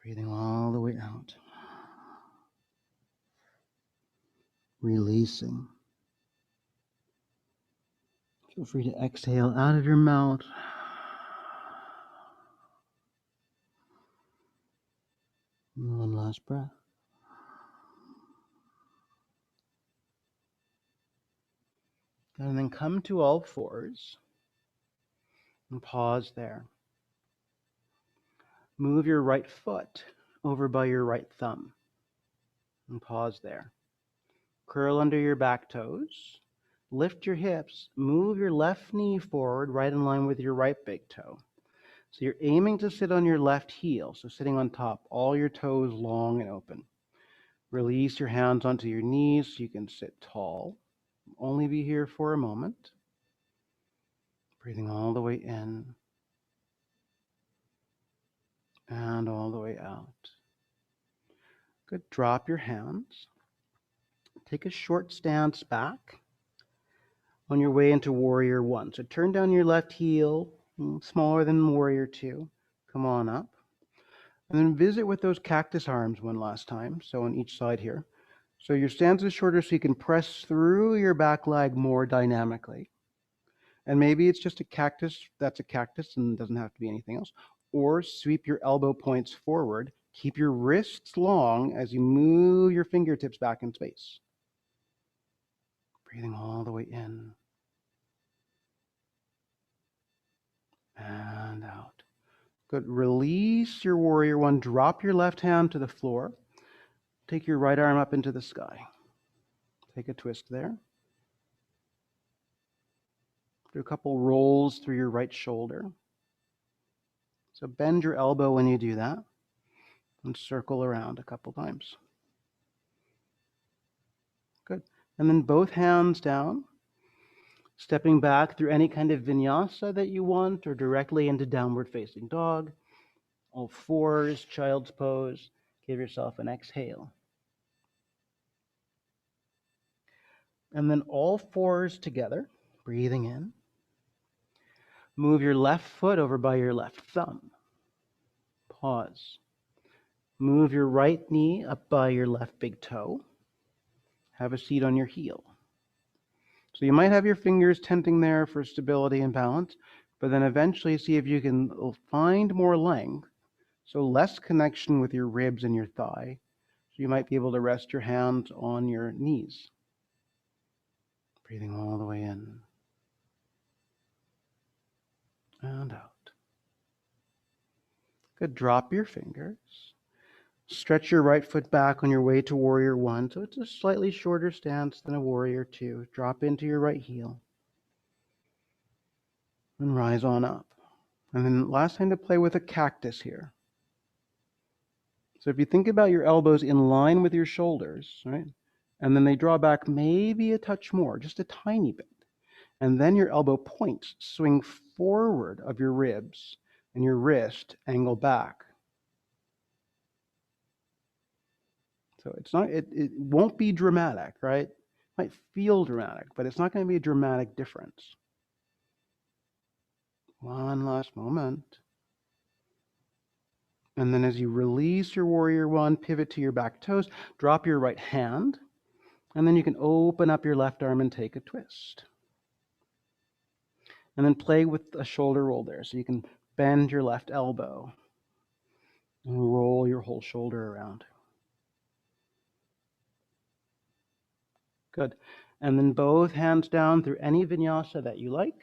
Breathing all the way out. Releasing. Feel free to exhale out of your mouth. One last breath. And then come to all fours and pause there. Move your right foot over by your right thumb and pause there. Curl under your back toes. Lift your hips. Move your left knee forward right in line with your right big toe. So you're aiming to sit on your left heel, so sitting on top, all your toes long and open. Release your hands onto your knees so you can sit tall. Only be here for a moment. Breathing all the way in and all the way out. Good. Drop your hands. Take a short stance back on your way into Warrior One. So turn down your left heel, smaller than Warrior Two. Come on up. And then visit with those cactus arms one last time. So on each side here. So your stance is shorter so you can press through your back leg more dynamically. And maybe it's just a cactus that's a cactus and doesn't have to be anything else. Or sweep your elbow points forward. Keep your wrists long as you move your fingertips back in space. Breathing all the way in and out. Good. Release your Warrior One. Drop your left hand to the floor. Take your right arm up into the sky. Take a twist there. Do a couple rolls through your right shoulder. So bend your elbow when you do that and circle around a couple times. Good. And then both hands down, stepping back through any kind of vinyasa that you want or directly into downward facing dog. All fours, child's pose. Give yourself an exhale. And then all fours together, breathing in. Move your left foot over by your left thumb. Pause. Move your right knee up by your left big toe. Have a seat on your heel. So you might have your fingers tenting there for stability and balance, but then eventually see if you can find more length, so less connection with your ribs and your thigh. So you might be able to rest your hands on your knees. Breathing all the way in and out. Good. Drop your fingers. Stretch your right foot back on your way to Warrior One. So it's a slightly shorter stance than a Warrior Two. Drop into your right heel. And rise on up. And then last time to play with a cactus here. So if you think about your elbows in line with your shoulders, right? And then they draw back maybe a touch more, just a tiny bit. And then your elbow points swing forward of your ribs and your wrist angle back. So it won't be dramatic, right? It might feel dramatic, but it's not going to be a dramatic difference. One last moment. And then as you release your Warrior One, pivot to your back toes, drop your right hand, and then you can open up your left arm and take a twist. And then play with a shoulder roll there. So you can bend your left elbow and roll your whole shoulder around. Good. And then both hands down through any vinyasa that you like.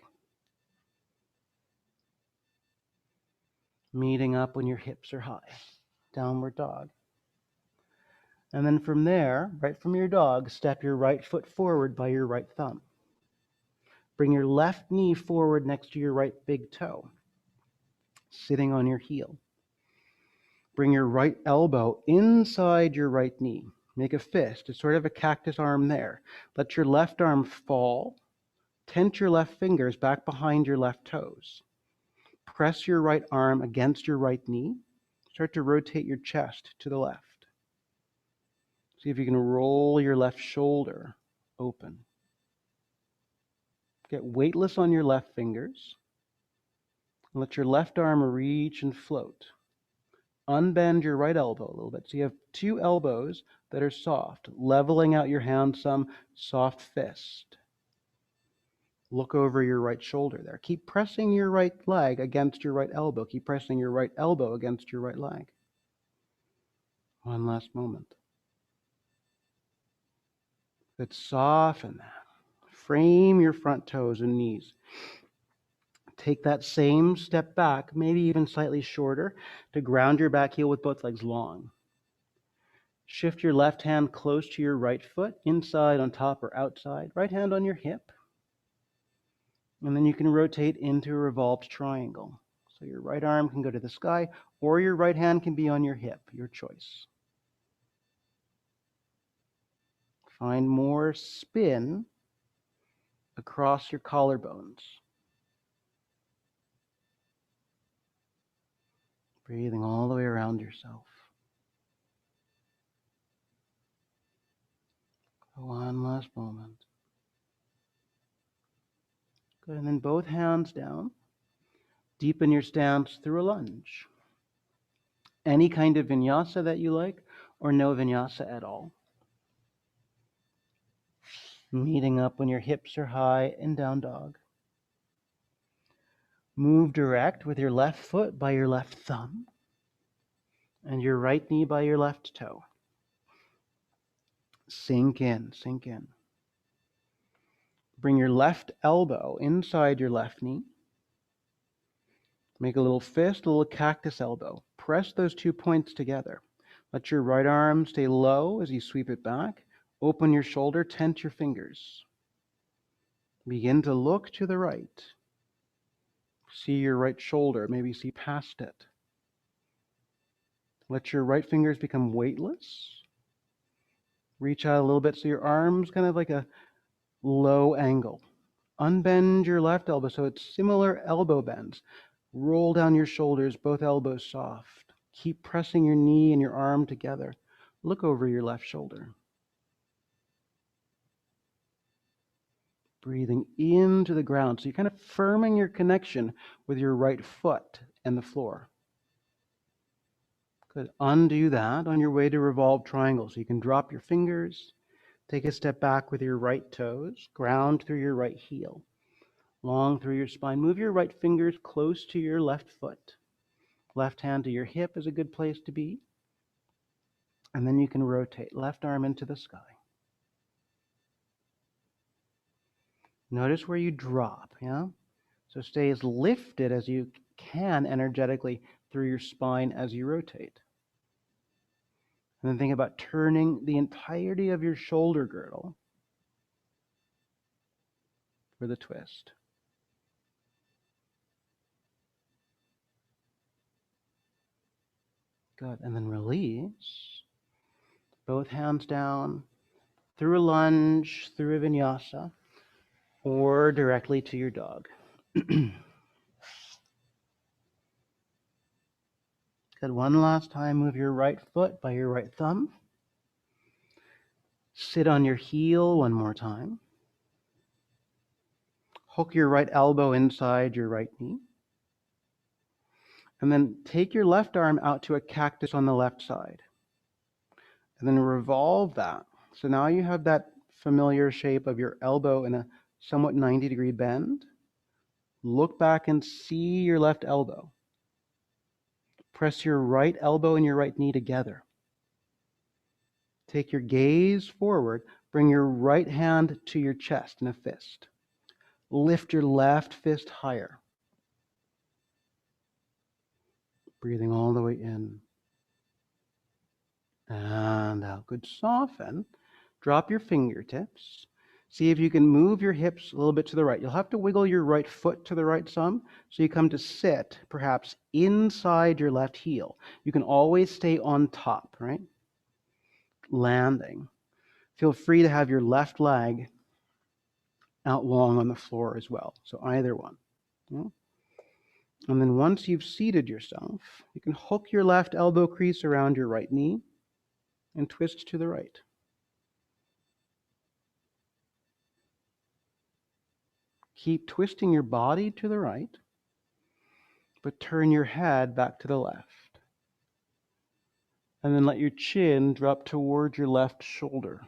Meeting up when your hips are high. Downward dog. And then from there, right from your dog, step your right foot forward by your right thumb. Bring your left knee forward next to your right big toe, sitting on your heel. Bring your right elbow inside your right knee. Make a fist. It's sort of a cactus arm there. Let your left arm fall. Tent your left fingers back behind your left toes. Press your right arm against your right knee. Start to rotate your chest to the left. See if you can roll your left shoulder open. Get weightless on your left fingers. Let your left arm reach and float. Unbend your right elbow a little bit. So you have two elbows that are soft, leveling out your hand some, soft fist. Look over your right shoulder there. Keep pressing your right leg against your right elbow. Keep pressing your right elbow against your right leg. One last moment. Good. Soften that. Frame your front toes and knees. Take that same step back, maybe even slightly shorter, to ground your back heel with both legs long. Shift your left hand close to your right foot, inside, on top, or outside. Right hand on your hip. And then you can rotate into a revolved triangle. So your right arm can go to the sky, or your right hand can be on your hip, your choice. Find more spin across your collarbones. Breathing all the way around yourself. One last moment. Good, and then both hands down. Deepen your stance through a lunge. Any kind of vinyasa that you like, or no vinyasa at all. Meeting up when your hips are high in down dog. Move direct with your left foot by your left thumb and your right knee by your left toe. Sink in, sink in. Bring your left elbow inside your left knee. Make a little fist, a little cactus elbow. Press those 2 points together. Let your right arm stay low as you sweep it back. Open your shoulder, tent your fingers. Begin to look to the right. See your right shoulder, maybe see past it. Let your right fingers become weightless. Reach out a little bit so your arm's kind of like a low angle. Unbend your left elbow so it's similar elbow bends. Roll down your shoulders, both elbows soft. Keep pressing your knee and your arm together. Look over your left shoulder. Breathing into the ground. So you're kind of firming your connection with your right foot and the floor. Good. Undo that on your way to revolve triangle. So you can drop your fingers, take a step back with your right toes, ground through your right heel, long through your spine. Move your right fingers close to your left foot. Left hand to your hip is a good place to be. And then you can rotate left arm into the sky. Notice where you drop, yeah? So stay as lifted as you can energetically through your spine as you rotate. And then think about turning the entirety of your shoulder girdle for the twist. Good. And then release. Both hands down through a lunge, through a vinyasa, or directly to your dog. Good. One last time, move your right foot by your right thumb. Sit on your heel one more time. Hook your right elbow inside your right knee. And then take your left arm out to a cactus on the left side. And then revolve that. So now you have that familiar shape of your elbow in a somewhat 90-degree bend. Look back and see your left elbow. Press your right elbow and your right knee together. Take your gaze forward. Bring your right hand to your chest in a fist. Lift your left fist higher. Breathing all the way in and out. Good. Soften. Drop your fingertips. See if you can move your hips a little bit to the right. You'll have to wiggle your right foot to the right some, so you come to sit perhaps inside your left heel. You can always stay on top, right? Landing. Feel free to have your left leg out long on the floor as well. So either one. Yeah? And then once you've seated yourself, you can hook your left elbow crease around your right knee and twist to the right. Keep twisting your body to the right, but turn your head back to the left. And then let your chin drop toward your left shoulder.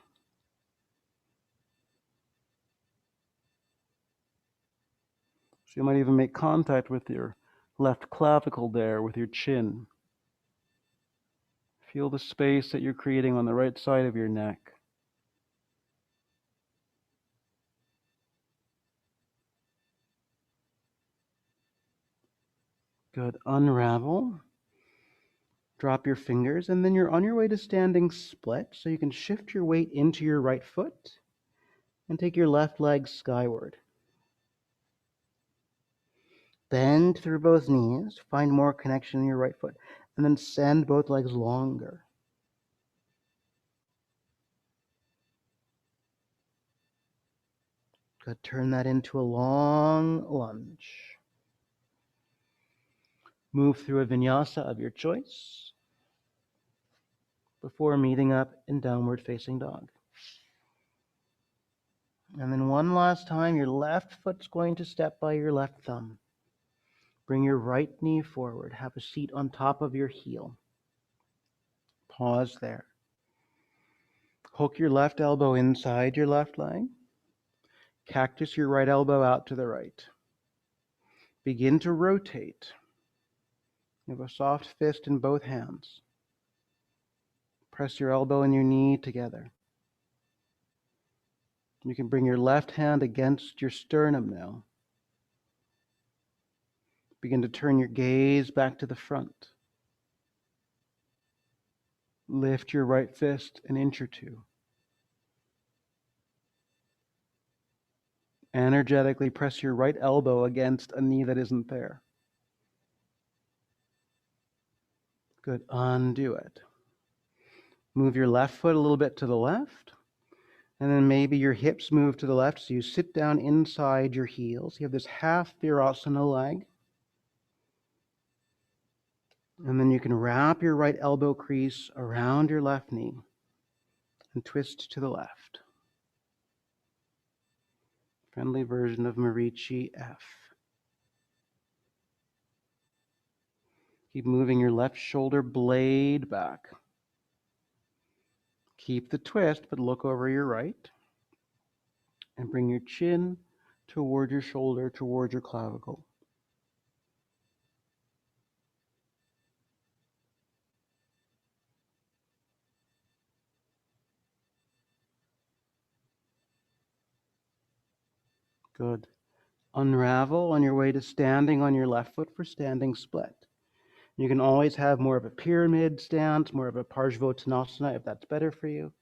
So you might even make contact with your left clavicle there with your chin. Feel the space that you're creating on the right side of your neck. Good. Unravel. Drop your fingers, and then you're on your way to standing split, so you can shift your weight into your right foot and take your left leg skyward. Bend through both knees, find more connection in your right foot, and then send both legs longer. Good. Turn that into a long lunge. Move through a vinyasa of your choice before meeting up in downward facing dog. And then one last time, your left foot's going to step by your left thumb. Bring your right knee forward. Have a seat on top of your heel. Pause there. Hook your left elbow inside your left leg. Cactus your right elbow out to the right. Begin to rotate. You have a soft fist in both hands. Press your elbow and your knee together. You can bring your left hand against your sternum now. Begin to turn your gaze back to the front. Lift your right fist an inch or two. Energetically press your right elbow against a knee that isn't there. Good. Undo it. Move your left foot a little bit to the left. And then maybe your hips move to the left. So you sit down inside your heels. You have this half Virasana leg. And then you can wrap your right elbow crease around your left knee and twist to the left. Friendly version of Marichi F. Keep moving your left shoulder blade back. Keep the twist, but look over your right. And bring your chin toward your shoulder, toward your clavicle. Good. Unravel on your way to standing on your left foot for standing split. You can always have more of a pyramid stance, more of a Parsvottanasana if that's better for you.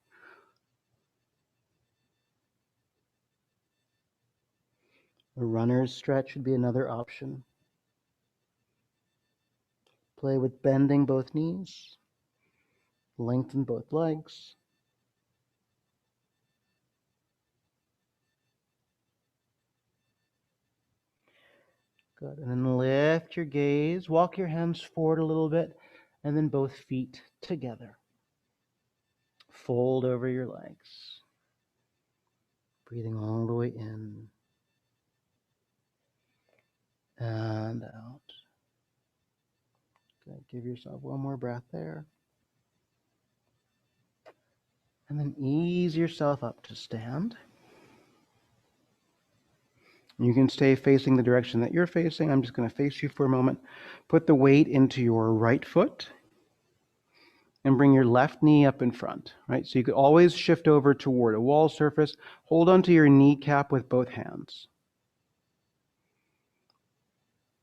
A runner's stretch would be another option. Play with bending both knees. Lengthen both legs. Good. And then lift your gaze. Walk your hands forward a little bit. And then both feet together. Fold over your legs. Breathing all the way in. And out. Good. Give yourself one more breath there. And then ease yourself up to stand. You can stay facing the direction that you're facing. I'm just going to face you for a moment. Put the weight into your right foot and bring your left knee up in front, right? So you could always shift over toward a wall surface. Hold onto your kneecap with both hands.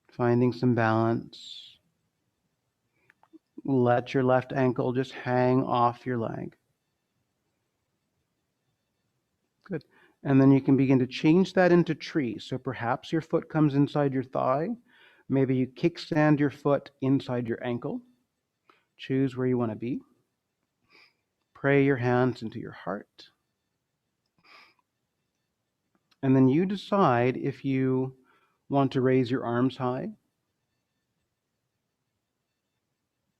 Finding some balance. Let your left ankle just hang off your leg. Good. And then you can begin to change that into tree. So perhaps your foot comes inside your thigh. Maybe you kickstand your foot inside your ankle. Choose where you want to be. Pray your hands into your heart. And then you decide if you want to raise your arms high.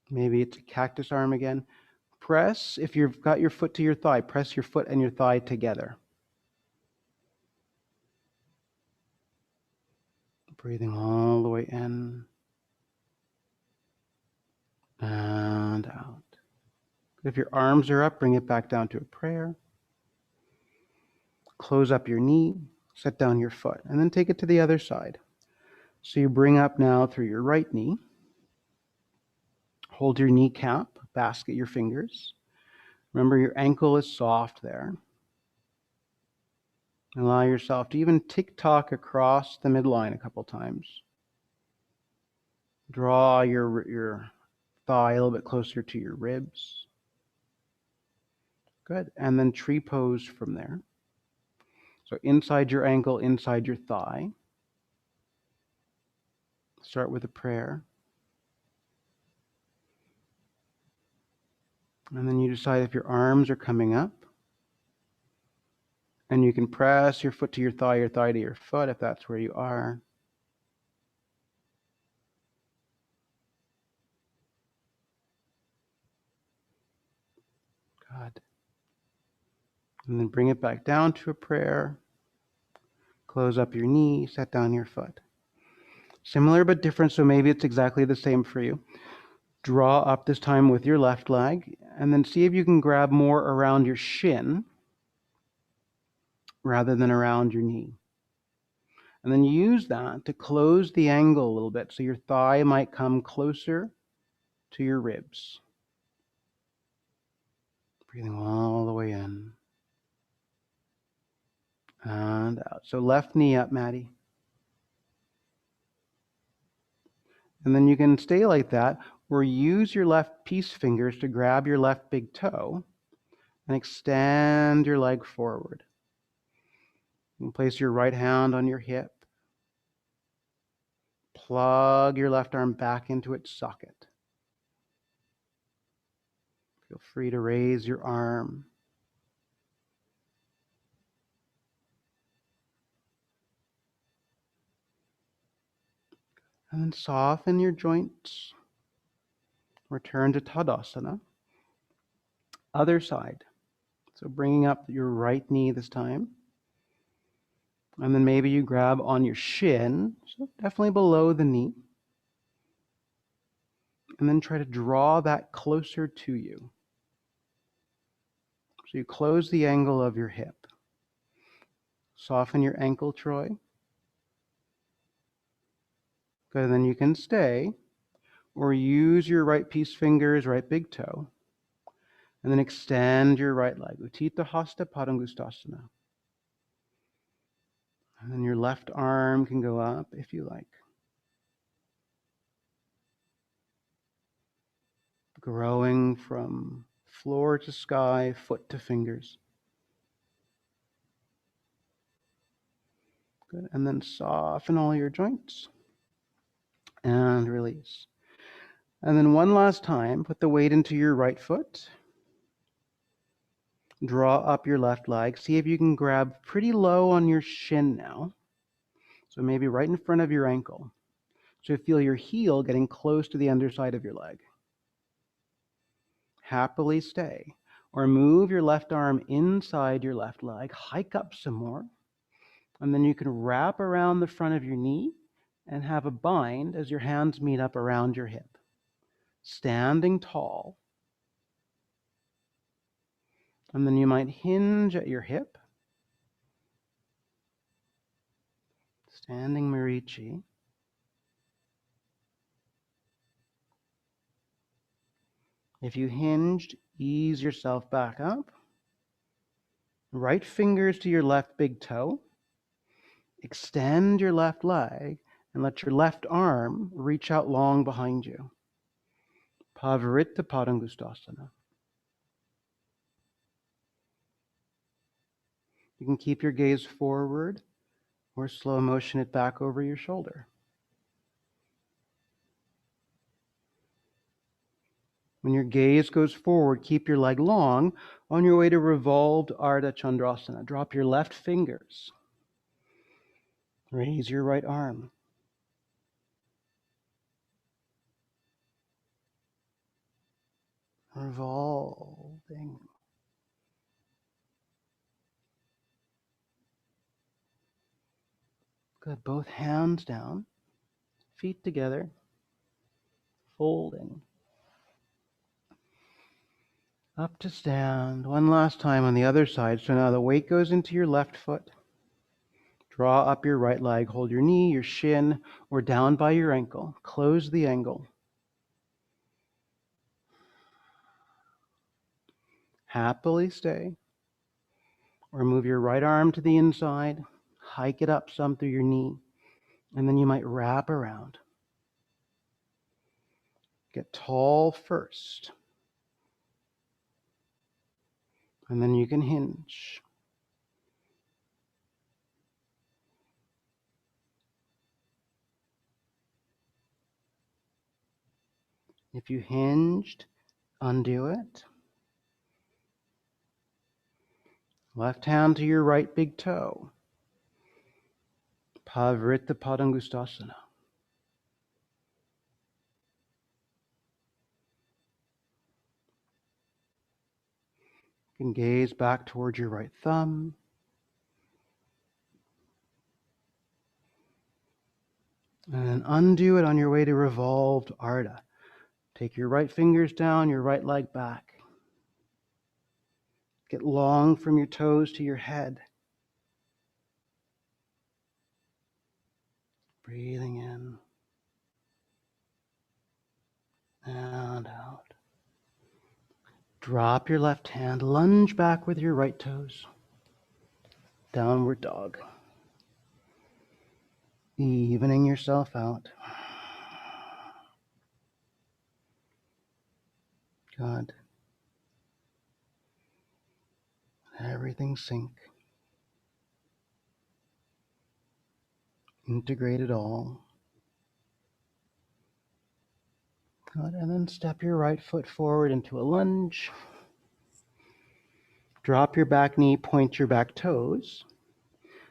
Maybe it's a cactus arm again. Press, if you've got your foot to your thigh, press your foot and your thigh together. Breathing all the way in and out. If your arms are up, bring it back down to a prayer. Close up your knee, set down your foot, and then take it to the other side. So you bring up now through your right knee. Hold your kneecap, basket your fingers. Remember your ankle is soft there. Allow yourself to even tick-tock across the midline a couple times. Draw your thigh a little bit closer to your ribs. Good. And then tree pose from there. So inside your ankle, inside your thigh. Start with a prayer. And then you decide if your arms are coming up. And you can press your foot to your thigh to your foot if that's where you are. Good. And then bring it back down to a prayer. Close up your knee, set down your foot. Similar but different, so maybe it's exactly the same for you. Draw up this time with your left leg, and then see if you can grab more around your shin rather than around your knee. And then use that to close the angle a little bit so your thigh might come closer to your ribs. Breathing all the way in and out. So left knee up, Maddie. And then you can stay like that, or use your left peace fingers to grab your left big toe and extend your leg forward. You can place your right hand on your hip. Plug your left arm back into its socket. Feel free to raise your arm. And then soften your joints. Return to Tadasana. Other side. So bringing up your right knee this time. And then maybe you grab on your shin, so definitely below the knee. And then try to draw that closer to you. So you close the angle of your hip. Soften your ankle, Troy. Good, then you can stay, or use your right peace fingers, right big toe, and then extend your right leg. Utthita Hasta Padangustasana. And then your left arm can go up if you like. Growing from floor to sky, foot to fingers. Good. And then soften all your joints and release. And then one last time, put the weight into your right foot. Draw up your left leg. See if you can grab pretty low on your shin now. So maybe right in front of your ankle. So feel your heel getting close to the underside of your leg. Happily stay. Or move your left arm inside your left leg. Hike up some more. And then you can wrap around the front of your knee and have a bind as your hands meet up around your hip. Standing tall. And then you might hinge at your hip. Standing Marichi. If you hinged, ease yourself back up. Right fingers to your left big toe. Extend your left leg and let your left arm reach out long behind you. Pavarita Padangustasana. You can keep your gaze forward or slow motion it back over your shoulder. When your gaze goes forward, keep your leg long on your way to revolved Ardha Chandrasana. Drop your left fingers. Raise your right arm. Revolving. Good. Both hands down, feet together, folding. Up to stand. One last time on the other side. So now the weight goes into your left foot. Draw up your right leg. Hold your knee, your shin, or down by your ankle. Close the angle. Happily stay. Or move your right arm to the inside. Hike it up some through your knee. And then you might wrap around. Get tall first. And then you can hinge. If you hinged, undo it. Left hand to your right big toe. Pavrita Padangustasana. You can gaze back towards your right thumb. And then undo it on your way to revolved Ardha. Take your right fingers down, your right leg back. Get long from your toes to your head. Breathing in and out. Drop your left hand, lunge back with your right toes. Downward dog. Evening yourself out. Good. Everything sink. Integrate it all. Good. And then step your right foot forward into a lunge. Drop your back knee, point your back toes.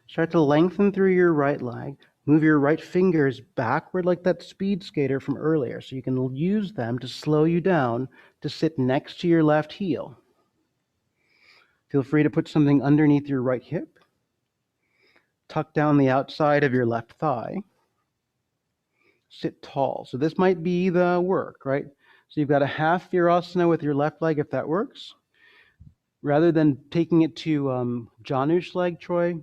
Start to lengthen through your right leg. Move your right fingers backward like that speed skater from earlier, so you can use them to slow you down to sit next to your left heel. Feel free to put something underneath your right hip. Tuck down the outside of your left thigh. Sit tall. So this might be the work, right? So you've got a half virasana with your left leg, if that works. Rather than taking it to Janush leg, Troy,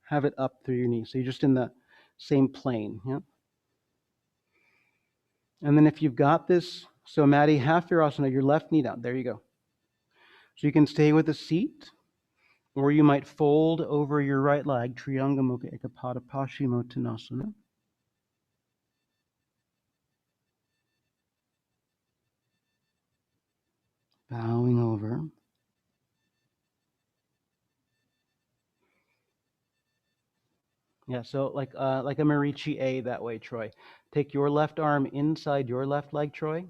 have it up through your knee. So you're just in the same plane. Yeah. And then if you've got this, so Maddie, half virasana, your left knee down. There you go. So you can stay with a seat, or you might fold over your right leg, Triyanga Mukha Ekapada Paschimottanasana. Bowing over. Yeah, so like a Marichi A that way, Troy. Take your left arm inside your left leg, Troy,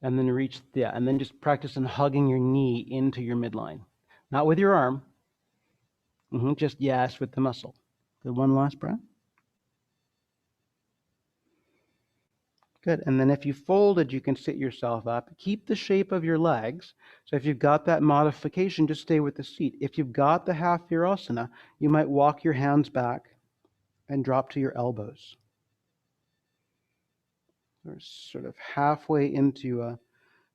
and then reach, and then just practice on hugging your knee into your midline. Not with your arm, just yes, with the muscle. Good, one last breath. Good, and then if you folded, you can sit yourself up. Keep the shape of your legs. So if you've got that modification, just stay with the seat. If you've got the half virasana, you might walk your hands back and drop to your elbows. We're sort of halfway into a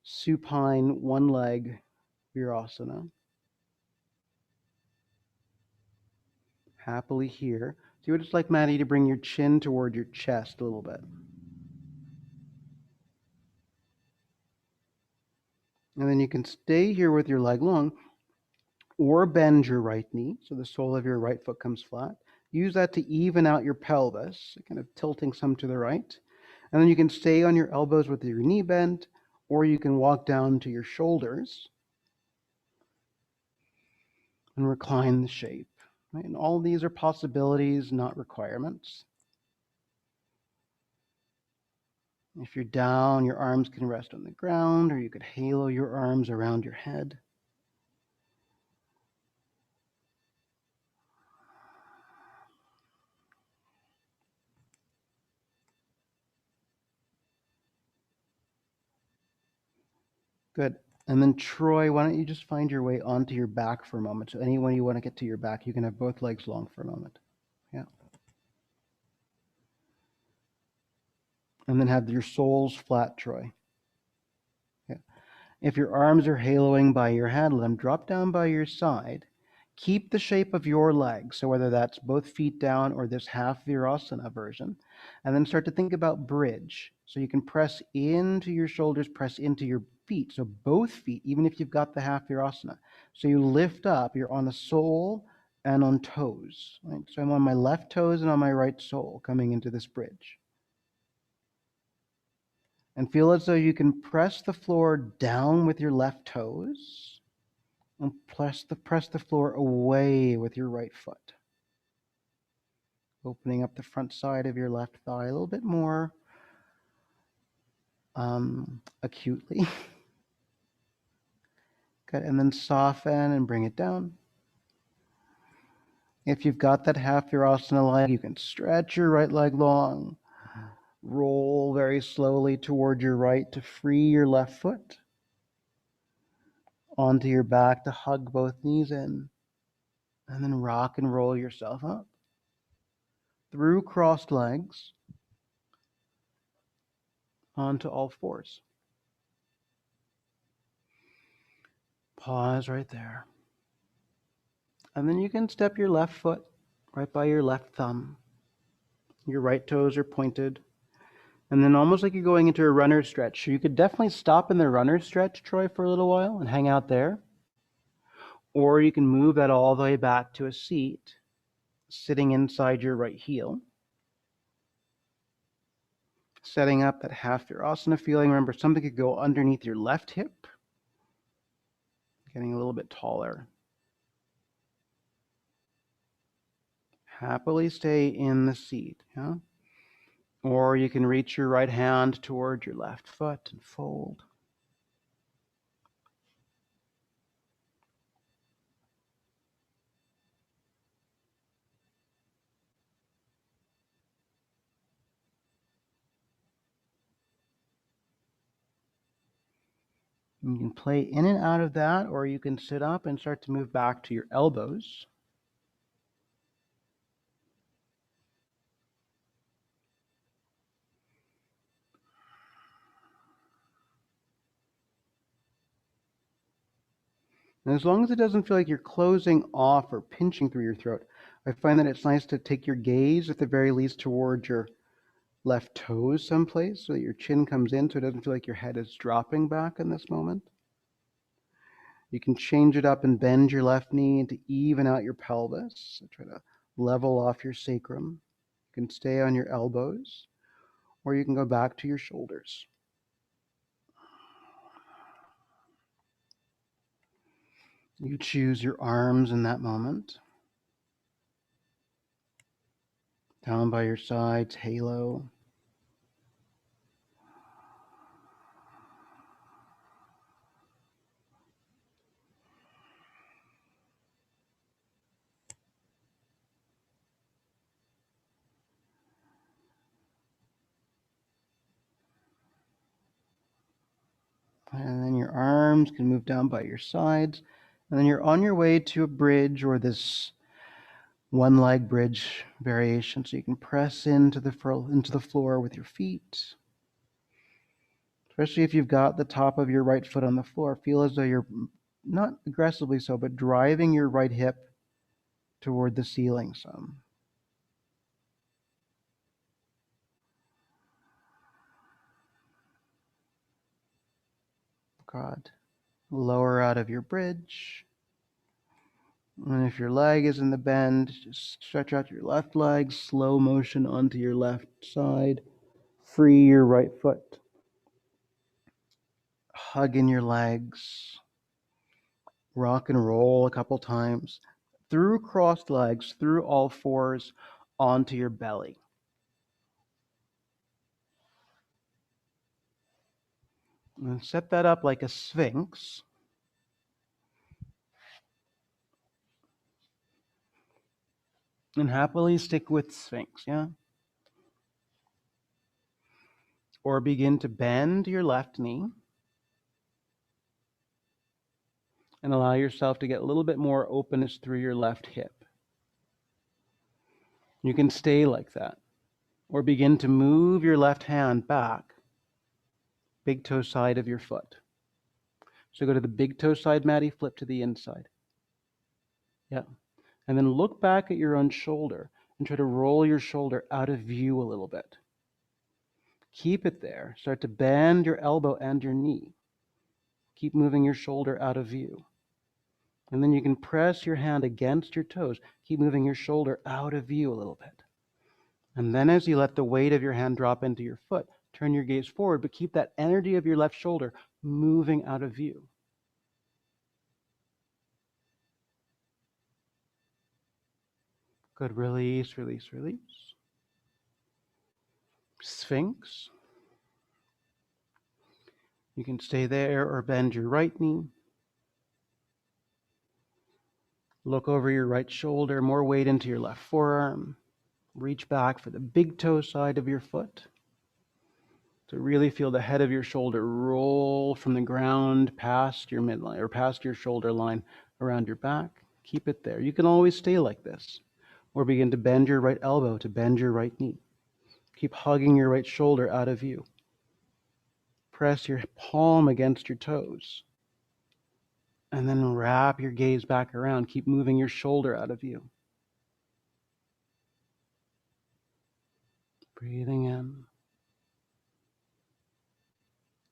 supine one leg virasana. Happily here. So you would just like, Maddie, to bring your chin toward your chest a little bit. And then you can stay here with your leg long, or bend your right knee so the sole of your right foot comes flat. Use that to even out your pelvis, kind of tilting some to the right. And then you can stay on your elbows with your knee bent, or you can walk down to your shoulders and recline the shape. Right? And all of these are possibilities, not requirements. If you're down, your arms can rest on the ground, or you could halo your arms around your head. Good. And then Troy, why don't you just find your way onto your back for a moment? So anyone you want to get to your back, you can have both legs long for a moment. Yeah. And then have your soles flat, Troy. Yeah. If your arms are haloing by your head, let them drop down by your side. Keep the shape of your legs, so whether that's both feet down or this half virasana version, and then start to think about bridge. So you can press into your shoulders, press into your feet. So both feet, even if you've got the half virasana. So you lift up, you're on the sole and on toes. Right? So I'm on my left toes and on my right sole coming into this bridge. And feel as though you can press the floor down with your left toes and press the floor away with your right foot. Opening up the front side of your left thigh a little bit more. acutely. Good, and then soften and bring it down. If you've got that half virasana leg, you can stretch your right leg long. Roll very slowly toward your right to free your left foot. Onto your back to hug both knees in. And then rock and roll yourself up. Through crossed legs. Onto all fours. Pause right there. And then you can step your left foot right by your left thumb. Your right toes are pointed. And then almost like you're going into a runner's stretch. So you could definitely stop in the runner's stretch, Troy, for a little while and hang out there. Or you can move that all the way back to a seat, sitting inside your right heel. Setting up that half virasana feeling. Remember, something could go underneath your left hip. Getting a little bit taller. Happily stay in the seat. Yeah? Or you can reach your right hand toward your left foot and fold. You can play in and out of that, or you can sit up and start to move back to your elbows. And as long as it doesn't feel like you're closing off or pinching through your throat, I find that it's nice to take your gaze at the very least towards your left toes someplace so that your chin comes in so it doesn't feel like your head is dropping back in this moment. You can change it up and bend your left knee to even out your pelvis. So try to level off your sacrum. You can stay on your elbows, or you can go back to your shoulders. You choose your arms in that moment. Down by your sides, halo. And then your arms can move down by your sides. And then you're on your way to a bridge or this one leg bridge variation. So you can press into the floor with your feet. Especially if you've got the top of your right foot on the floor, feel as though you're not aggressively so, but driving your right hip toward the ceiling some. God. Lower out of your bridge. And if your leg is in the bend, just stretch out your left leg, slow motion onto your left side. Free your right foot. Hug in your legs. Rock and roll a couple times. Through crossed legs, through all fours, onto your belly. And set that up like a sphinx. And happily stick with sphinx, yeah? Or begin to bend your left knee and allow yourself to get a little bit more openness through your left hip. You can stay like that. Or begin to move your left hand back, big toe side of your foot. So go to the big toe side, Maddie, flip to the inside. Yeah. And then look back at your own shoulder and try to roll your shoulder out of view a little bit. Keep it there. Start to bend your elbow and your knee. Keep moving your shoulder out of view. And then you can press your hand against your toes. Keep moving your shoulder out of view a little bit. And then as you let the weight of your hand drop into your foot, turn your gaze forward, but keep that energy of your left shoulder moving out of view. Good. Release, release, release. Sphinx. You can stay there or bend your right knee. Look over your right shoulder, more weight into your left forearm. Reach back for the big toe side of your foot. To really feel the head of your shoulder roll from the ground past your midline or past your shoulder line around your back. Keep it there. You can always stay like this. Or begin to bend your right elbow to bend your right knee. Keep hugging your right shoulder out of view. Press your palm against your toes. And then wrap your gaze back around. Keep moving your shoulder out of view. Breathing in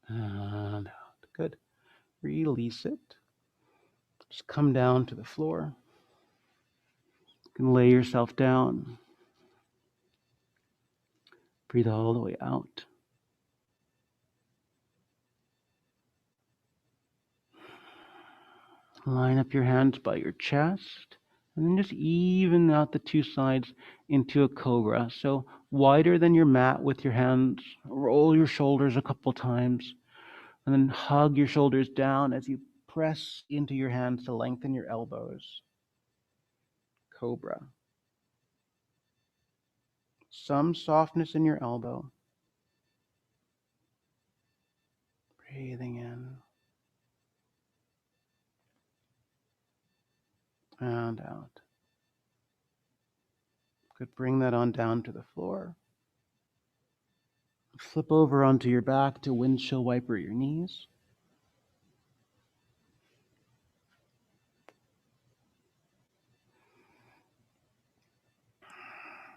and out. Good. Release it. Just come down to the floor. You can lay yourself down. Breathe all the way out. Line up your hands by your chest, and then just even out the two sides into a cobra. So wider than your mat with your hands. Roll your shoulders a couple times, and then hug your shoulders down as you press into your hands to lengthen your elbows. Cobra. Some softness in your elbow. Breathing in and out. Good. Bring that on down to the floor. Flip over onto your back to windshield wiper your knees.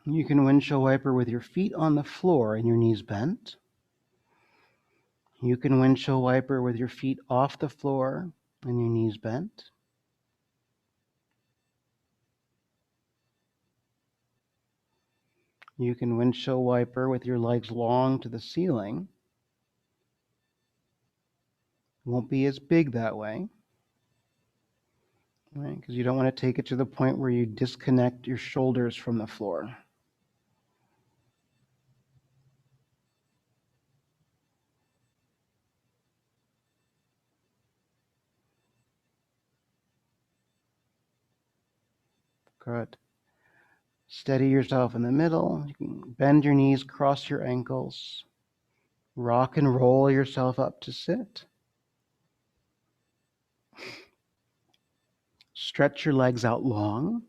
You can windshield wiper with your feet on the floor and your knees bent. You can windshield wiper with your feet off the floor and your knees bent. You can windshield wiper with your legs long to the ceiling. It won't be as big that way, right? Because you don't want to take it to the point where you disconnect your shoulders from the floor. Good. Steady yourself in the middle. You can bend your knees, cross your ankles, rock and roll yourself up to sit. Stretch your legs out long.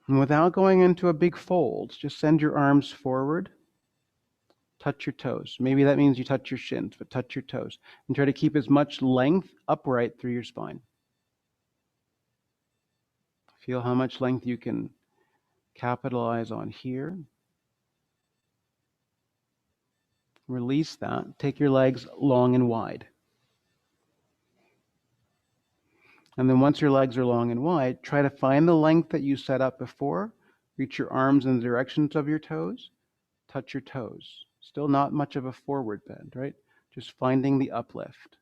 And without going into a big fold, just send your arms forward. Touch your toes. Maybe that means you touch your shins, but touch your toes. And try to keep as much length upright through your spine. Feel how much length you can capitalize on here. Release that. Take your legs long and wide. And then once your legs are long and wide, try to find the length that you set up before. Reach your arms in the directions of your toes. Touch your toes. Still not much of a forward bend, right? Just finding the uplift.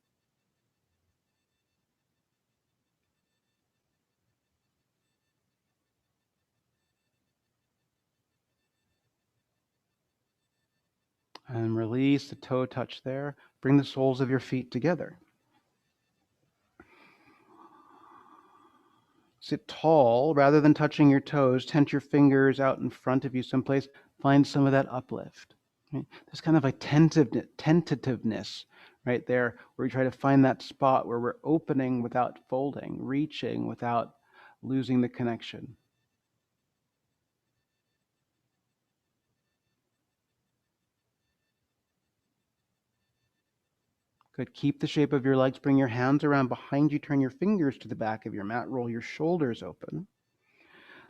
And release the toe touch there. Bring the soles of your feet together. Sit tall rather than touching your toes. Tent your fingers out in front of you someplace. Find some of that uplift. Right? There's kind of a tentativeness right there where we try to find that spot where we're opening without folding, reaching without losing the connection. Good. Keep the shape of your legs. Bring your hands around behind you. Turn your fingers to the back of your mat. Roll your shoulders open.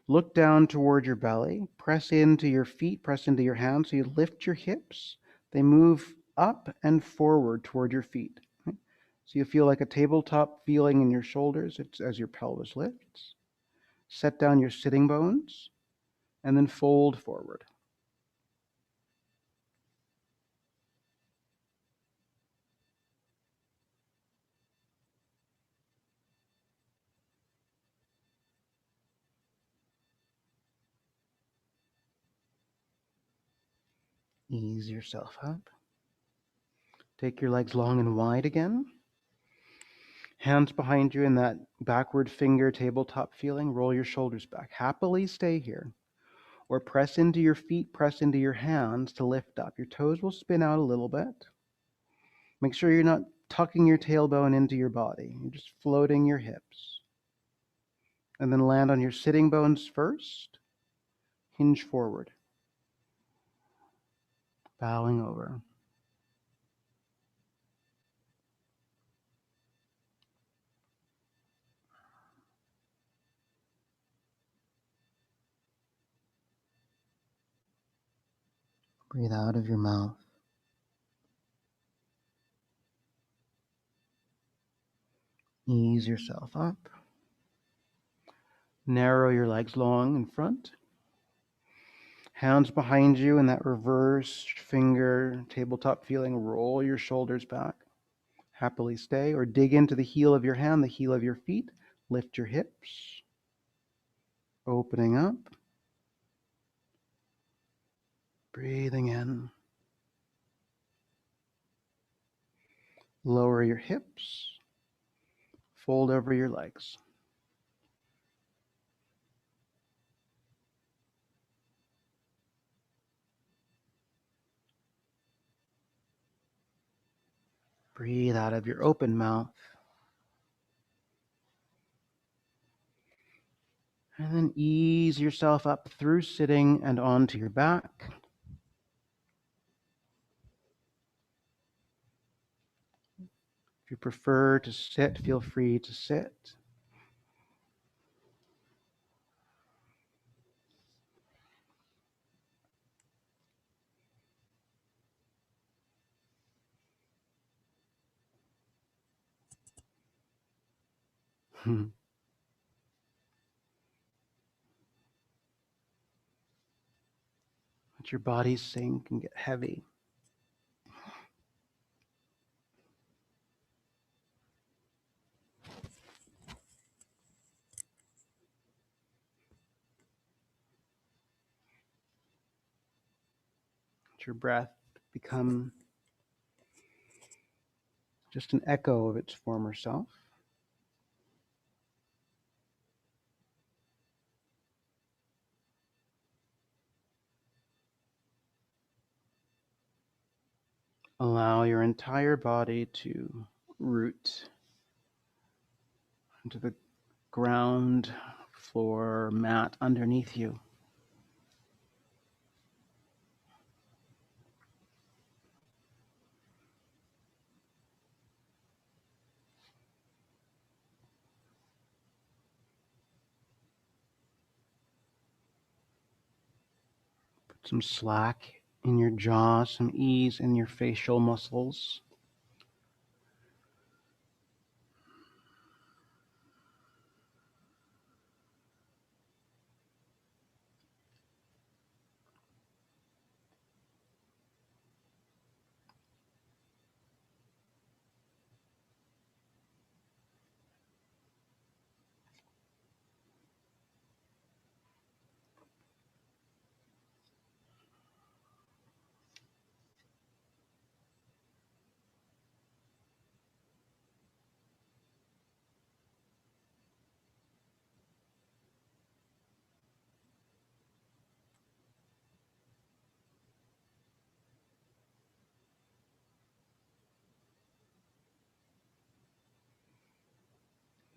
Look down toward your belly. Press into your feet. Press into your hands. So you lift your hips. They move up and forward toward your feet. So you feel like a tabletop feeling in your shoulders as your pelvis lifts. Set down your sitting bones and then fold forward. Ease yourself up. Take your legs long and wide again. Hands behind you in that backward finger tabletop feeling. Roll your shoulders back. Happily stay here. Or press into your feet, press into your hands to lift up. Your toes will spin out a little bit. Make sure you're not tucking your tailbone into your body. You're just floating your hips. And then land on your sitting bones first. Hinge forward. Bowing over. Breathe out of your mouth. Ease yourself up. Narrow your legs long in front. Hands behind you in that reverse finger tabletop feeling. Roll your shoulders back. Happily stay, or dig into the heel of your hand, the heel of your feet. Lift your hips. Opening up. Breathing in. Lower your hips. Fold over your legs. Breathe out of your open mouth. And then ease yourself up through sitting and onto your back. If you prefer to sit, feel free to sit. Let your body sink and get heavy. Let your breath become just an echo of its former self. Allow your entire body to root into the ground, floor, mat underneath you. Put some slack in your jaw, some ease in your facial muscles.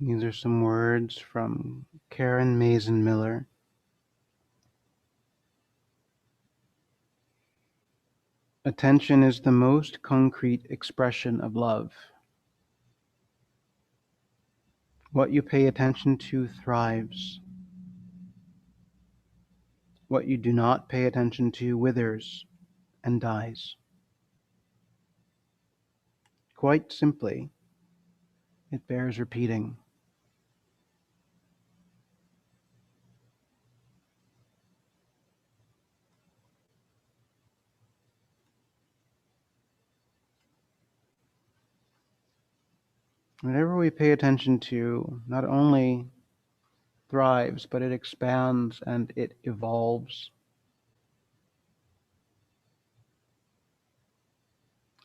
These are some words from Karen Mazin Miller. Attention is the most concrete expression of love. What you pay attention to thrives. What you do not pay attention to withers and dies. Quite simply, it bears repeating. Whatever we pay attention to not only thrives, but it expands and it evolves.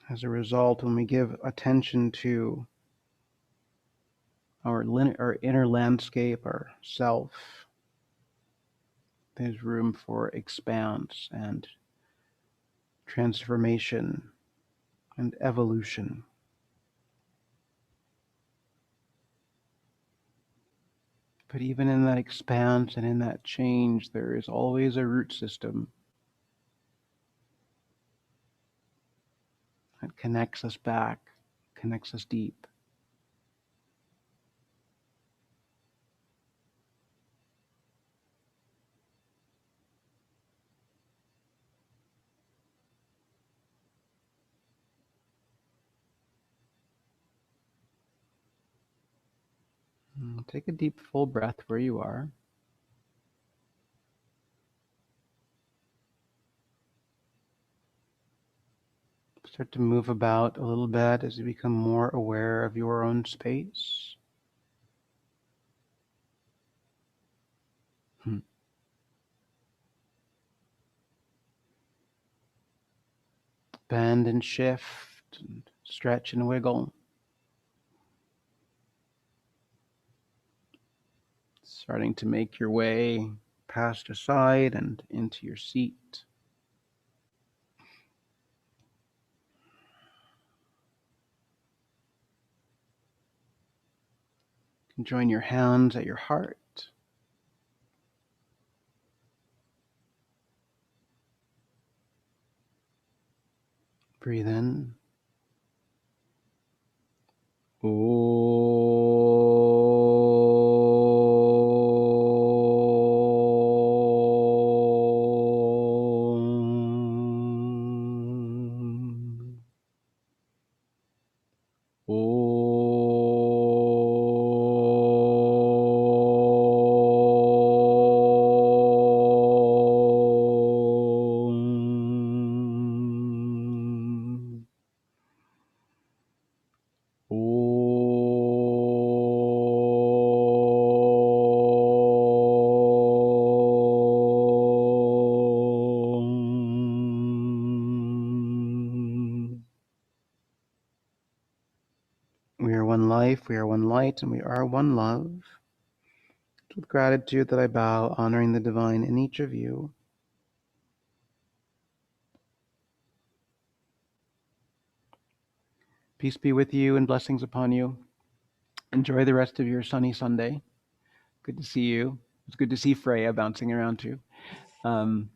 As a result, when we give attention to our inner landscape, our self, there's room for expanse and transformation and evolution. But even in that expanse and in that change, there is always a root system that connects us back, connects us deep. Take a deep, full breath where you are. Start to move about a little bit as you become more aware of your own space. Bend and shift and stretch and wiggle. Starting to make your way past your side and into your seat. Join your hands at your heart. Breathe in. We are one life, we are one light, and we are one love. It's with gratitude that I bow, honoring the divine in each of you. Peace be with you and blessings upon you. Enjoy the rest of your sunny Sunday. Good to see you. It's good to see Freya bouncing around too. Um,